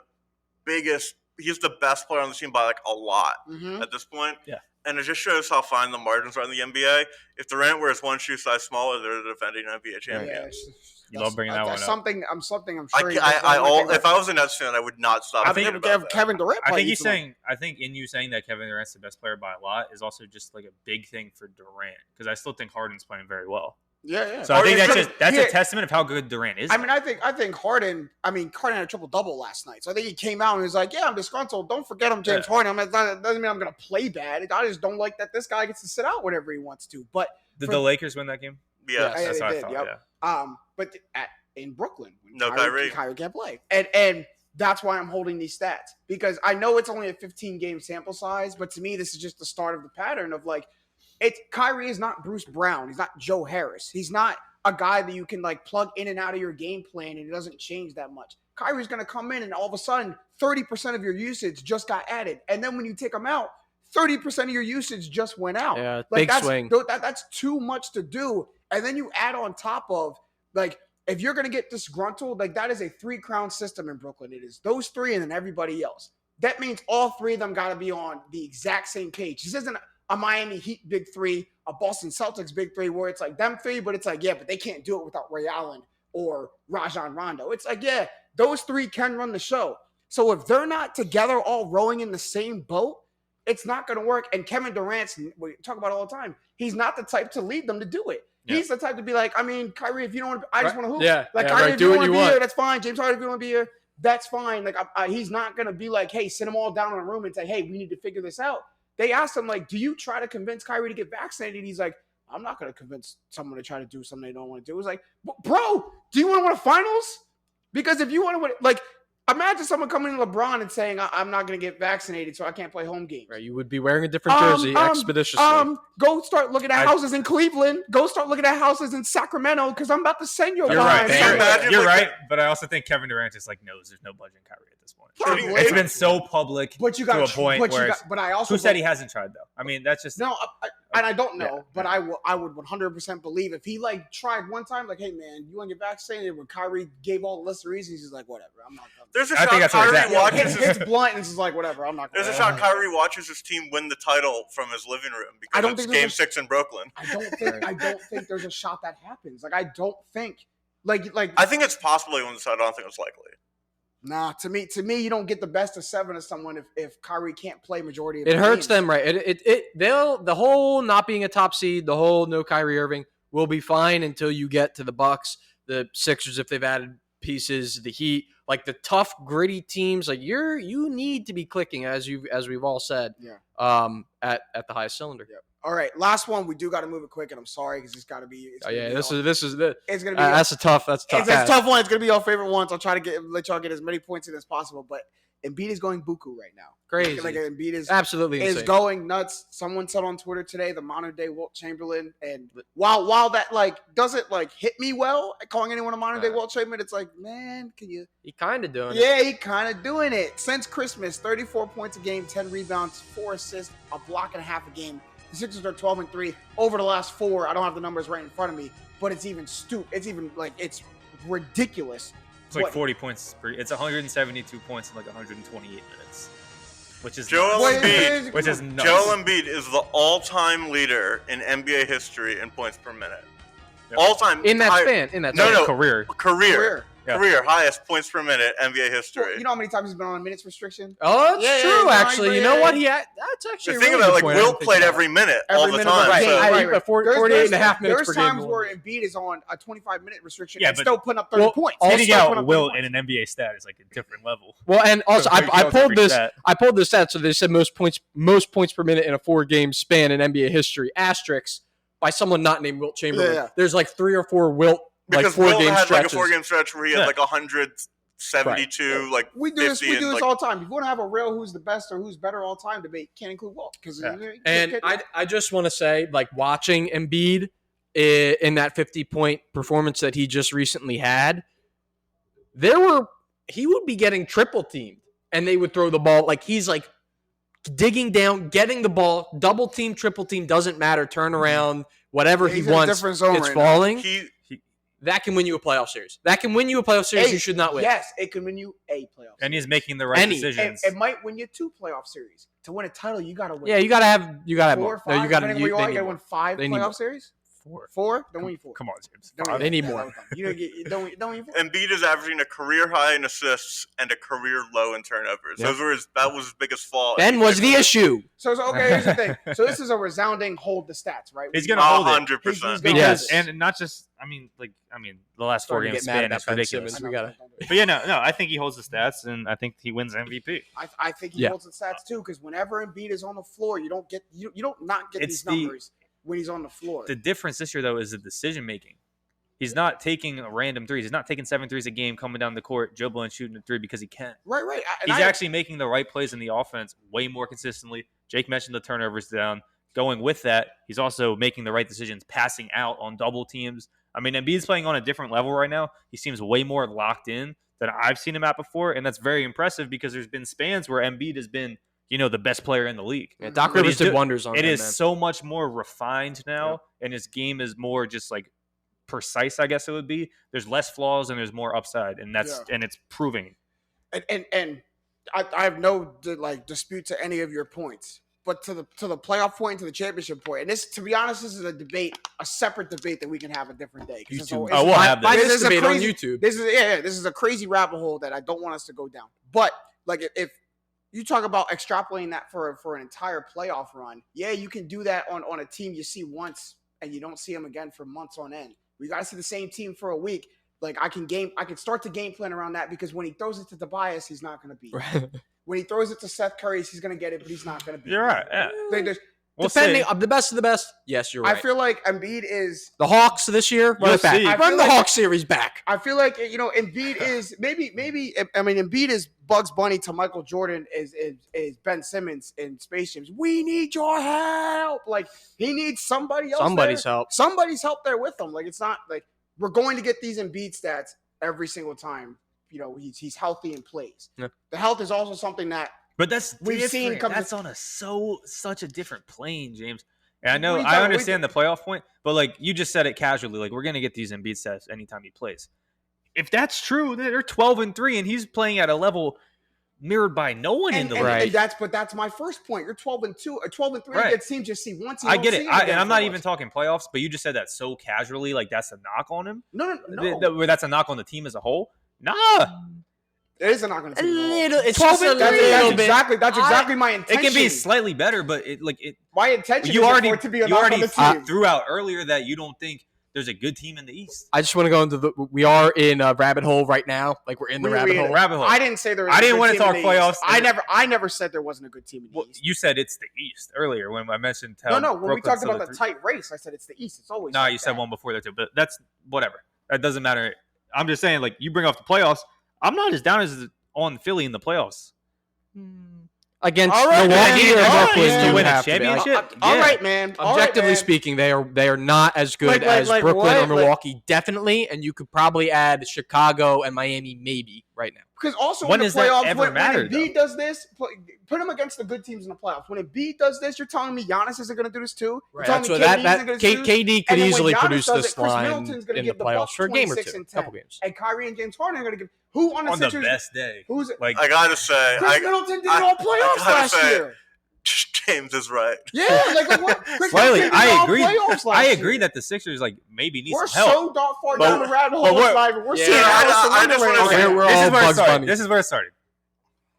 S5: biggest. He's the best player on the team by like a lot
S2: Mhm.
S5: at this point.
S4: Yeah.
S5: And it just shows how fine the margins are in the NBA. If Durant wears 1 shoe size smaller, they're the defending NBA
S2: Yeah,
S5: champion.
S4: You love bringing that one
S2: that's
S4: up.
S2: something. I'm sure. he does
S5: I
S2: not think
S5: if I was a Nets fan, I would not stop
S2: I
S5: thinking
S2: think
S5: about that.
S2: Kevin Durant.
S4: I
S2: played
S4: think he's
S2: too long.
S4: saying. I think in you saying that Kevin Durant's the best player by a lot is also just like a big thing for Durant because I still think Harden's playing very well.
S2: Yeah.
S4: So I think
S2: Harden-
S4: that's
S2: Yeah.
S4: a testament of how good Durant is.
S2: I mean, I think Harden. Harden had a triple double last night. So I think he came out and was like, "Yeah, I'm disgruntled. Don't forget I'm James Harden. That doesn't mean I'm going to play bad. I just don't like that this guy gets to sit out whenever he wants to." But
S4: Did the Lakers win that game?
S5: Yeah.
S2: Yeah,
S4: That's
S2: they
S4: what I
S2: did,
S4: thought.
S2: yep.
S4: Yeah.
S2: But in Brooklyn, when
S5: No
S2: Kyrie can't play, and that's why I'm holding these stats because I know it's only a 15 game sample size, but to me this is just the start of the pattern of like, Kyrie is not Bruce Brown, he's not Joe Harris, he's not a guy that you can like plug in and out of your game plan and it doesn't change that much. Kyrie's going to come in and all of a sudden 30% of your usage just got added, and then when you take him out, 30% of your usage just went out.
S3: Yeah,
S2: Like
S3: big swing.
S2: That's too much to do. And then you add on top of, like, if you're going to get disgruntled, like, that is a 3-crown system in Brooklyn. It is those 3 and then everybody else. That means all 3 of them got to be on the exact same page. This isn't a Miami Heat big 3, a Boston Celtics big 3, where it's like them 3, but it's like, yeah, but they can't do it without Ray Allen or Rajon Rondo. It's like, yeah, those 3 can run the show. So if they're not together all rowing in the same boat, it's not going to work. And Kevin Durant's, we talk about it all the time, he's not the type to lead them to do it.
S4: Yeah.
S2: He's the type to be like, I mean, Kyrie, if you don't want to, I just want to hoop.
S3: Yeah,
S2: Like,
S3: yeah,
S2: Kyrie,
S3: right.
S2: if
S3: Do
S2: you
S3: what
S2: want to
S3: you
S2: be
S3: want.
S2: here, that's fine. James Harden, if you want to be here, that's fine. Like, he's not going to be like, hey, sit them all down in a room and say, hey, we need to figure this out. They asked him, like, do you try to convince Kyrie to get vaccinated? He's like, I'm not going to convince someone to try to do something they don't want to do. It was like, bro, do you want to win a finals? Because if you want to win, like, imagine someone coming to LeBron and saying, I'm not going to get vaccinated, so I can't play home games.
S3: Right, you would be wearing a different jersey expeditiously.
S2: Go start looking at houses in Cleveland. Go start looking at houses in Sacramento because I'm about to send you a
S4: You're
S2: behind
S4: right.
S2: somewhere.
S4: You're right. But I also think Kevin Durant just like knows there's no budging Kyrie at this point.
S2: Probably.
S4: It's been so public
S2: But you
S4: to
S2: got
S4: a point where
S2: but I also
S4: who said he hasn't tried though? I mean, that's just
S2: No, and I don't know,
S4: Yeah.
S2: but I would 100% believe if he like tried one time, like, hey man, you want to get vaccinated? When Kyrie gave all the list of reasons, he's like, whatever, I'm not coming.
S5: There's a
S4: I think
S5: shot
S4: that's where
S5: Kyrie
S4: he's at.
S5: watches his,
S2: Hits blunt and it's like, whatever, I'm not.
S5: there's a
S2: Coming.
S5: shot Kyrie watches his team win the title from his living room because
S2: I don't
S5: it's
S2: think there's
S5: Game
S2: a-
S5: 6 in Brooklyn.
S2: I don't think there's a shot that happens. Like, I don't think like
S5: I think it's possible he wins the title. I don't think it's likely.
S2: nah. To me, you don't get the best of 7 of someone if Kyrie can't play majority of.
S3: It
S2: the
S3: hurts
S2: games.
S3: them, right? The whole not being a top seed, the whole no Kyrie Irving will be fine until you get to the Bucks, the Sixers if they've added pieces, the Heat, like the tough, gritty teams. Like you need to be clicking as we've all said.
S2: Yeah.
S3: At the highest cylinder.
S2: Yeah. All right, last one. We do got to move it quick, and I'm sorry because it's got to be. It's gonna be
S3: This is
S2: It's gonna be.
S3: that's a tough.
S2: It's a tough one. It's gonna be our favorite ones. I'll try to let y'all get as many points in as possible. But Embiid is going buku right now.
S3: Crazy.
S2: Like Embiid is
S3: absolutely
S2: is
S3: insane.
S2: going nuts. Someone said on Twitter today, the modern day Wilt Chamberlain. And while that like doesn't like hit me well, calling anyone a modern day Wilt Chamberlain, it's like, man, can you?
S3: He kind of doing it.
S2: Yeah, he kind of doing it. Since Christmas, 34 points a game, 10 rebounds, 4 assists, a block and a half a game. The Sixers are 12-3 over the last 4. I don't have the numbers right in front of me, but it's even It's even like it's ridiculous.
S4: It's like 40 points. It's 172 points in like 128 minutes, which is
S5: Joel
S4: nuts.
S5: Embiid.
S4: Which is nuts.
S5: Joel Embiid is the all-time leader in NBA history in points per minute.
S4: Yep.
S5: All-time
S3: in that span. In that
S5: No,
S4: career. Yeah.
S5: Career highest points per minute NBA history.
S2: Well, you know how many times he's been on a minutes restriction?
S3: Oh, that's true. Actually, you know what? That's actually
S5: The
S3: a
S5: thing
S3: really
S5: about
S3: good
S5: like
S3: point. I didn't
S5: Wilt
S3: think
S5: played
S3: about
S5: every
S3: it.
S5: minute all the
S2: minute
S5: time.
S2: of the game.
S5: So,
S3: Right. 48 and a half minutes
S2: There's
S3: per game.
S2: times where Embiid is on a 25-minute restriction
S4: Yeah,
S2: and
S4: but-
S2: still putting up 30 points.
S4: Hitting
S2: Still putting
S4: out
S2: up 30
S4: Wilt
S2: points.
S4: in an NBA stat is like a different level.
S3: Well, and also
S4: So
S3: I
S4: Kills
S3: pulled
S4: every
S3: this.
S4: stat.
S3: I pulled this stat. So they said most points per minute in a 4-game span in NBA history. Asterisks by someone not named Wilt Chamberlain.
S2: Yeah.
S3: There's like 3 or 4 Wilt
S5: because
S3: 4-game
S5: Wilt had
S3: stretches.
S5: like a 4-game stretch where he had
S4: Yeah.
S5: like 172, like
S2: We do
S5: 50.
S2: this. We do
S5: and,
S2: this
S5: like,
S2: all the time. If you want to have a real who's the best or who's better all time debate, can't include Wilt because.
S3: And I just want to say, like, watching Embiid in that 50-point performance that he just recently had, he would be getting triple teamed, and they would throw the ball like he's like digging down, getting the ball, double team, triple team, doesn't matter, turn around, whatever
S2: Yeah,
S3: he
S2: he's in a
S3: wants,
S2: different zone
S3: it's
S2: right now.
S3: falling.
S5: That
S3: can win you a playoff series. That can win you a playoff series you should not win.
S2: Yes, it can win you a playoff.
S4: And he's making the right
S3: Any.
S4: decisions.
S2: It might win you 2 playoff series. To win a title, you got to win.
S3: Yeah, you gotta have
S2: 4
S3: more.
S2: or 5.
S3: No, you gotta.
S2: Depending where you are,
S3: They
S2: you got
S3: need
S2: to win
S3: more.
S2: 5
S3: They need
S2: playoff
S3: more.
S2: series.
S4: 4.
S2: 4? Don't win 4.
S4: Come on, James.
S2: Don't
S4: 5.
S3: They need more.
S2: You don't win 4.
S5: Embiid is averaging a career high in assists and a career low in turnovers.
S3: Yep.
S5: That was his biggest flaw.
S3: Ben was the issue.
S2: So okay, here's the thing. So this is a resounding hold the stats, right?
S4: He's gonna hold it
S5: 100%.
S2: He's gonna
S3: Yes.
S2: hold it.
S4: and not just. I mean, the last 4
S3: Starting to
S4: games
S3: get mad
S4: span
S3: at
S4: is
S3: Ben
S4: ridiculous.
S3: Simmons. We gotta.
S4: But yeah, no. I think he holds the stats, and I think he wins MVP.
S2: I think he
S3: Yeah.
S2: holds the stats too, because whenever Embiid is on the floor, you don't not get
S4: It's
S2: these numbers when he's on the floor.
S4: The difference this year, though, is the decision making. He's not taking random threes. He's not taking 7 threes a game, coming down the court, dribbling, shooting a 3 because he can.
S2: Right.
S4: He's actually making the right plays in the offense way more consistently. Jake mentioned the turnovers down. Going with that, he's also making the right decisions, passing out on double teams. I mean, Embiid's playing on a different level right now. He seems way more locked in than I've seen him at before, and that's very impressive because there's been spans where Embiid has been, the best player in the league.
S3: Yeah, Doc
S4: But
S3: Rivers
S4: he's
S3: did wonders on
S4: It
S3: him,
S4: is
S3: man.
S4: so much more refined now, and his game is more just like precise, I guess it would be. There's less flaws and there's more upside, and and it's proving.
S2: And I have no dispute to any of your points, but to the playoff point, to the championship point, and this, to be honest, this is a debate, a separate debate that we can have a different day.
S3: YouTube.
S4: We'll have
S3: Find
S4: this.
S3: this
S2: is a
S3: debate on
S2: crazy-
S3: YouTube.
S2: This is a crazy rabbit hole that I don't want us to go down. But like if you talk about extrapolating that for an entire playoff run, yeah, you can do that on a team you see once and you don't see them again for months on end. We got to see the same team for a week. Like I can start the game plan around that because when he throws it to Tobias, he's not going to beat it. When he throws it to Seth Curry, he's going to get it, but he's not going to beat
S4: You're right. Yeah. We'll
S3: Depending
S4: see.
S3: on the best of the best, yes, you're right.
S2: I feel like Embiid is.
S3: The Hawks this year, run
S4: You'll
S3: it back.
S4: see. I
S3: Run
S2: feel
S3: the
S2: like-
S3: Hawks series back.
S2: I feel like Embiid is maybe. I mean, Embiid is Bugs Bunny to Michael Jordan is Ben Simmons in Space Jam. We need your help. Like he needs somebody else.
S3: Somebody's
S2: there.
S3: help.
S2: Somebody's help there with him. Like it's not like we're going to get these Embiid stats every single time. He's healthy and plays.
S3: Yeah.
S2: The health is also something that
S4: But that's
S2: We've seen
S4: different.
S2: come-
S4: That's on such a different plane, James. And I know
S2: What are you
S4: I
S2: talking-
S4: understand the playoff point, but like you just said it casually, like we're gonna get these Embiid stats anytime he plays. If that's true, they're 12-3, and he's playing at a level mirrored by no one in the league.
S3: Right.
S2: and that's my first point. You're 12-2 or 12-3
S4: Right.
S2: against teams just see once.
S4: I get it, and I'm not even talking playoffs, but you just said that so casually, like that's a knock on him.
S2: No.
S4: Where that's a knock on the team as a whole. Nah,
S2: It is a knock on the team.
S3: It's just a little bit.
S2: That's exactly my intention.
S4: it can be slightly better, but it
S2: My intention
S4: you
S2: is
S4: already
S2: for it to be a
S4: you
S2: knock
S4: already
S2: on the team.
S4: threw out earlier that you don't think there's a good team in the East.
S3: I just want to go into we are in a rabbit hole right now. Like we're in the rabbit hole.
S2: I didn't say there was.
S4: I didn't want to talk playoffs.
S2: I never said there wasn't a good team in the East.
S4: You said it's the East earlier when I mentioned.
S2: No. When we talked about the tight race, I said it's the East. It's always.
S4: No, you said one before that too, but that's whatever. That doesn't matter. I'm just saying, like you bring off the playoffs. I'm not as down as on Philly in the playoffs.
S3: Against
S2: Milwaukee
S3: or Brooklyn
S4: to win a
S3: have to be.
S4: championship.
S2: All right, man.
S3: Objectively speaking, they are not as good as Brooklyn or Milwaukee, definitely. And you could probably add Chicago and Miami, maybe right now.
S2: Because also
S4: when
S2: in the
S4: does that
S2: playoffs,
S4: ever matter,
S2: when Embiid does this, put him against the good teams in the playoffs. When Embiid does this, you're telling me Giannis isn't going to do this too?
S3: Right. That's what KD could easily produce this line in the playoffs for a game or two, couple games.
S2: And Kyrie and James Harden are going to give who on the Sixers?
S4: On the best day.
S2: Who's it?
S5: I gotta say,
S2: Chris Middleton did it all playoffs last year.
S5: James is right.
S2: Yeah, like what?
S4: Slightly, I agree. I agree that the Sixers maybe need some help.
S2: We're so far down the rabbit hole. We're seeing
S4: This is where it started.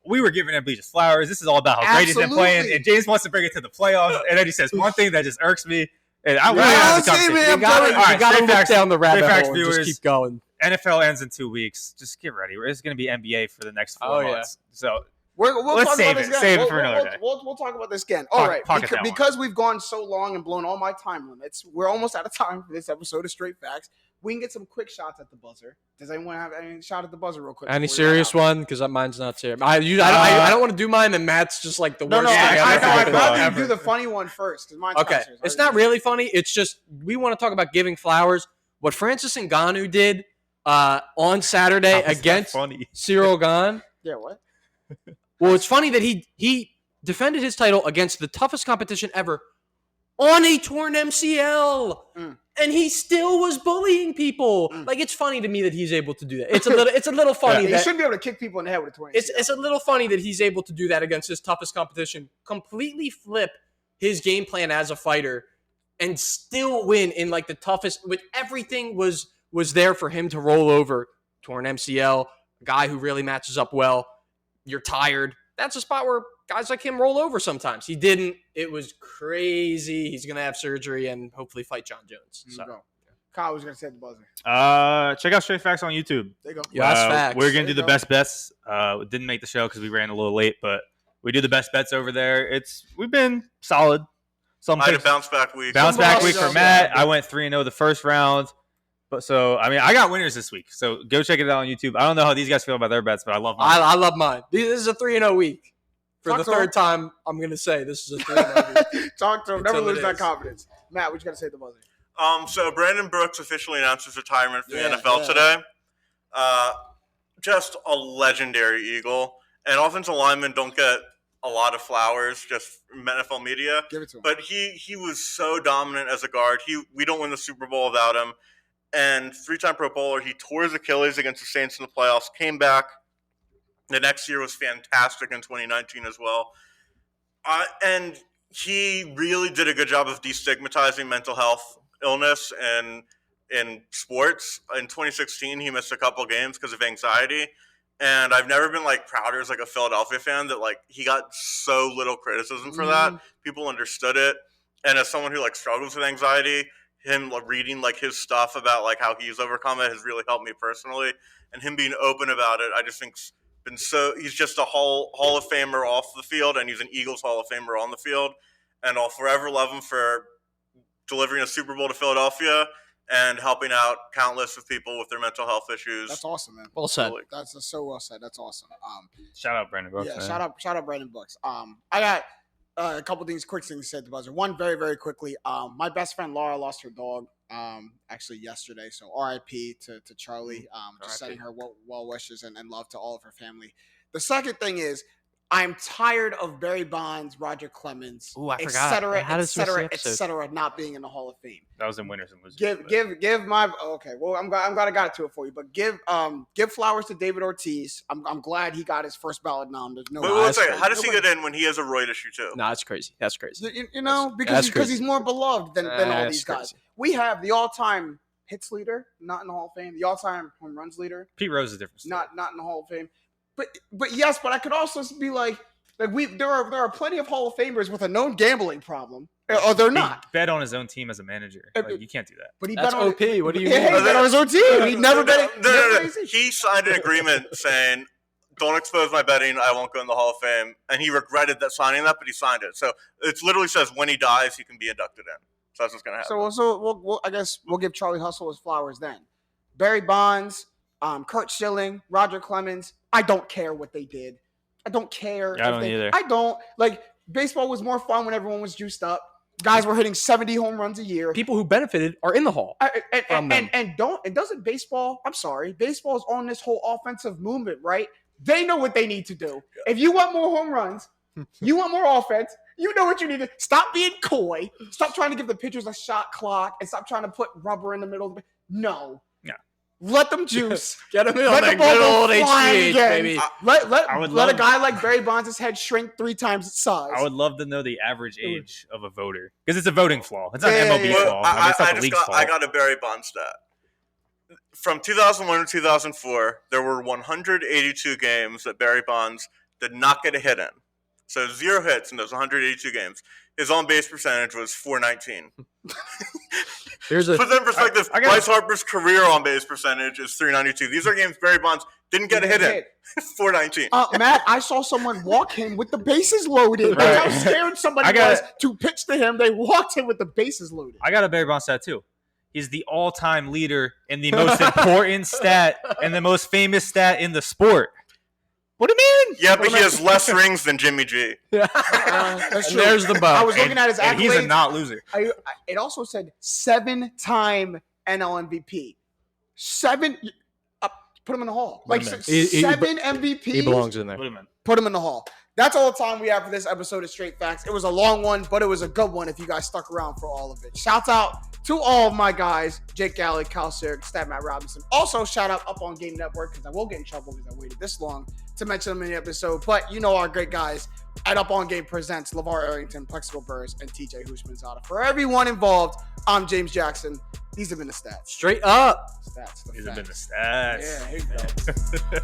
S4: We were giving Embiid just flowers. This is all about how great he's been playing, and James wants to bring it to the playoffs, and then he says one thing that just irks me. And I want to have the conversation.
S3: You got to look down the rabbit hole and just keep going.
S4: NFL ends in 2 weeks. Just get ready. It's going to be NBA for the next 4 months. So
S2: let's
S4: save it. Save it for another day.
S2: We'll talk about this again. All right, because we've gone so long and blown all my time limits, we're almost out of time for this episode of Straight Facts. We can get some quick shots at the buzzer. Does anyone have any shot at the buzzer real quick?
S3: Any serious one? Because mine's not serious. I don't want to do mine, and Matt's just like the worst.
S2: I'd rather you do the funny one first. Because mine's
S3: okay. It's not really funny. It's just we want to talk about giving flowers. What Francis Ngannou did on Saturday against Cyril Gane.
S2: Yeah, what?
S3: Well, it's funny that he defended his title against the toughest competition ever on a torn MCL. And he still was bullying people. Like, it's funny to me that he's able to do that. It's a little funny.
S2: He should be able to kick people in the head with a torn MCL.
S3: It's a little funny that he's able to do that against his toughest competition, completely flip his game plan as a fighter, and still win in like the toughest. With everything was there for him to roll over. Torn MCL, a guy who really matches up well. You're tired. That's a spot where guys like him roll over sometimes. He didn't. It was crazy. He's going to have surgery and hopefully fight John Jones. So.
S2: Kyle was going to say the buzzer.
S4: Check out Straight Facts on YouTube.
S2: There you go.
S3: Yeah, that's facts.
S4: We're going to do the best bets. We didn't make the show because we ran a little late, but we do the best bets over there. We've been solid.
S5: I had a bounce back week.
S4: Bounce back week for Matt. I went 3-0 the first round. But I got winners this week. So go check it out on YouTube. I don't know how these guys feel about their bets, but I love mine.
S3: I love mine. This is a 3-0 week. For the third time, I'm going to say this is a 3-0 week.
S2: Talk to him. Never lose that confidence. Matt, what you got to say at the buzzer?
S5: So Brandon Brooks officially announced his retirement from the NFL today. Just a legendary Eagle. And offensive linemen don't get a lot of flowers just from NFL media.
S2: Give it to him.
S5: But he was so dominant as a guard. We don't win the Super Bowl without him. And 3-time Pro Bowler, he tore his Achilles against the Saints in the playoffs, came back. The next year was fantastic in 2019 as well. And he really did a good job of destigmatizing mental health illness in sports. In 2016, he missed a couple games because of anxiety. And I've never been prouder as a Philadelphia fan that he got so little criticism for that. People understood it. And as someone who struggles with anxiety, him reading his stuff about how he's overcome it has really helped me personally, and him being open about it, I just think's been he's just a Hall of Famer off the field, and he's an Eagles Hall of Famer on the field, and I'll forever love him for delivering a Super Bowl to Philadelphia and helping out countless of people with their mental health issues.
S2: That's awesome, man.
S3: Well said.
S2: That's so well said. That's awesome.
S4: Shout out Brandon Brooks.
S2: Yeah, man. Shout out Brandon Brooks. I got a couple quick things to say at the buzzer. One, very, very quickly. My best friend Laura lost her dog actually yesterday. So RIP to Charlie. Just sending her well wishes and love to all of her family. The second thing is, I'm tired of Barry Bonds, Roger Clemens, et cetera, not being in the Hall of Fame.
S4: That was in winners and losers.
S2: Give my okay. Well, I'm glad I got to it for you, but give flowers to David Ortiz. I'm glad he got his first ballot nom. There's no.
S5: Wait, how does he get in when he has a roid issue too?
S3: No, that's crazy. That's crazy.
S2: Because he's more beloved than all these guys.
S3: Crazy.
S2: We have the all-time hits leader, not in the Hall of Fame. The all-time home runs leader,
S4: Pete Rose is different.
S2: Not in the Hall of Fame. But yes, but I could also be Like there are plenty of Hall of Famers with a known gambling problem, or they're not.
S4: He bet on his own team as a manager. Like, you can't do that.
S2: But he
S3: That's
S2: bet on
S3: OP. What do you
S2: yeah,
S3: mean?
S2: he bet on his own team. He never bet.
S5: No. He signed an agreement saying, "Don't expose my betting. I won't go in the Hall of Fame." And he regretted that signing that, but he signed it. So it literally says when he dies, he can be inducted in. So that's what's gonna happen.
S2: So I guess we'll give Charlie Hustle his flowers then. Barry Bonds, Kurt Schilling, Roger Clemens. I don't care what they did. I don't care.
S4: I don't either.
S2: I don't. Like, baseball was more fun when everyone was juiced up. Guys were hitting 70 home runs a year.
S3: People who benefited are in the Hall.
S2: Doesn't baseball, I'm sorry, baseball is on this whole offensive movement, right? They know what they need to do. If you want more home runs, you want more offense, you know what you need to stop being coy. Stop trying to give the pitchers a shot clock and stop trying to put rubber in the middle of the No. Let them juice.
S3: Get them in
S2: Let
S3: on
S2: the
S3: that
S2: ball
S3: good
S2: go
S3: old
S2: flying
S3: HGH,
S2: again.
S3: baby.
S2: Let a guy like Barry Bonds' head shrink 3 times its size.
S4: I would love to know the average age of a voter because it's a voting flaw. It's not
S2: Yeah,
S4: an MLB
S2: yeah.
S4: flaw. I mean, it's not the league's fault.
S5: I got a Barry Bonds stat. From 2001 to 2004, there were 182 games that Barry Bonds did not get a hit in. So 0 hits in those 182 games. His on-base percentage was .419.
S3: Here's a
S5: Put that in perspective, Bryce Harper's career on-base percentage is .392. These are games Barry Bonds didn't get a hit in. .419.
S2: Matt, I saw someone walk him with the bases loaded.
S4: Right.
S2: That's how scared somebody was to pitch to him. They walked him with the bases loaded.
S4: I got a Barry Bonds stat too. He's the all-time leader in the most important stat and the most famous stat in the sport.
S2: What do you mean?
S5: Yeah, but he has less rings than Jimmy G.
S2: That's true.
S3: There's the bug.
S2: I was looking at his accolades.
S4: And he's a not loser.
S2: It also said 7-time NL MVP. 7. Put him in the Hall. Like
S4: Put him
S2: 7 MVPs.
S3: He belongs in there.
S4: Put him in.
S2: Put him in the Hall. That's all the time we have for this episode of Straight Facts. It was a long one, but it was a good one if you guys stuck around for all of it. Shouts out to all of my guys, Jake Galley, Kyle Sirik, Stat Matt Robinson. Also, shout out Up on Game Network, because I will get in trouble because I waited this long to mention them in the episode. But you know our great guys at Up on Game Presents, LeVar Arrington, Plexico Burrs, and TJ Hushmanzada. For everyone involved, I'm James Jackson. These have been the stats.
S3: Straight up.
S2: Stats.
S4: These have been the stats.
S2: Yeah, here you go.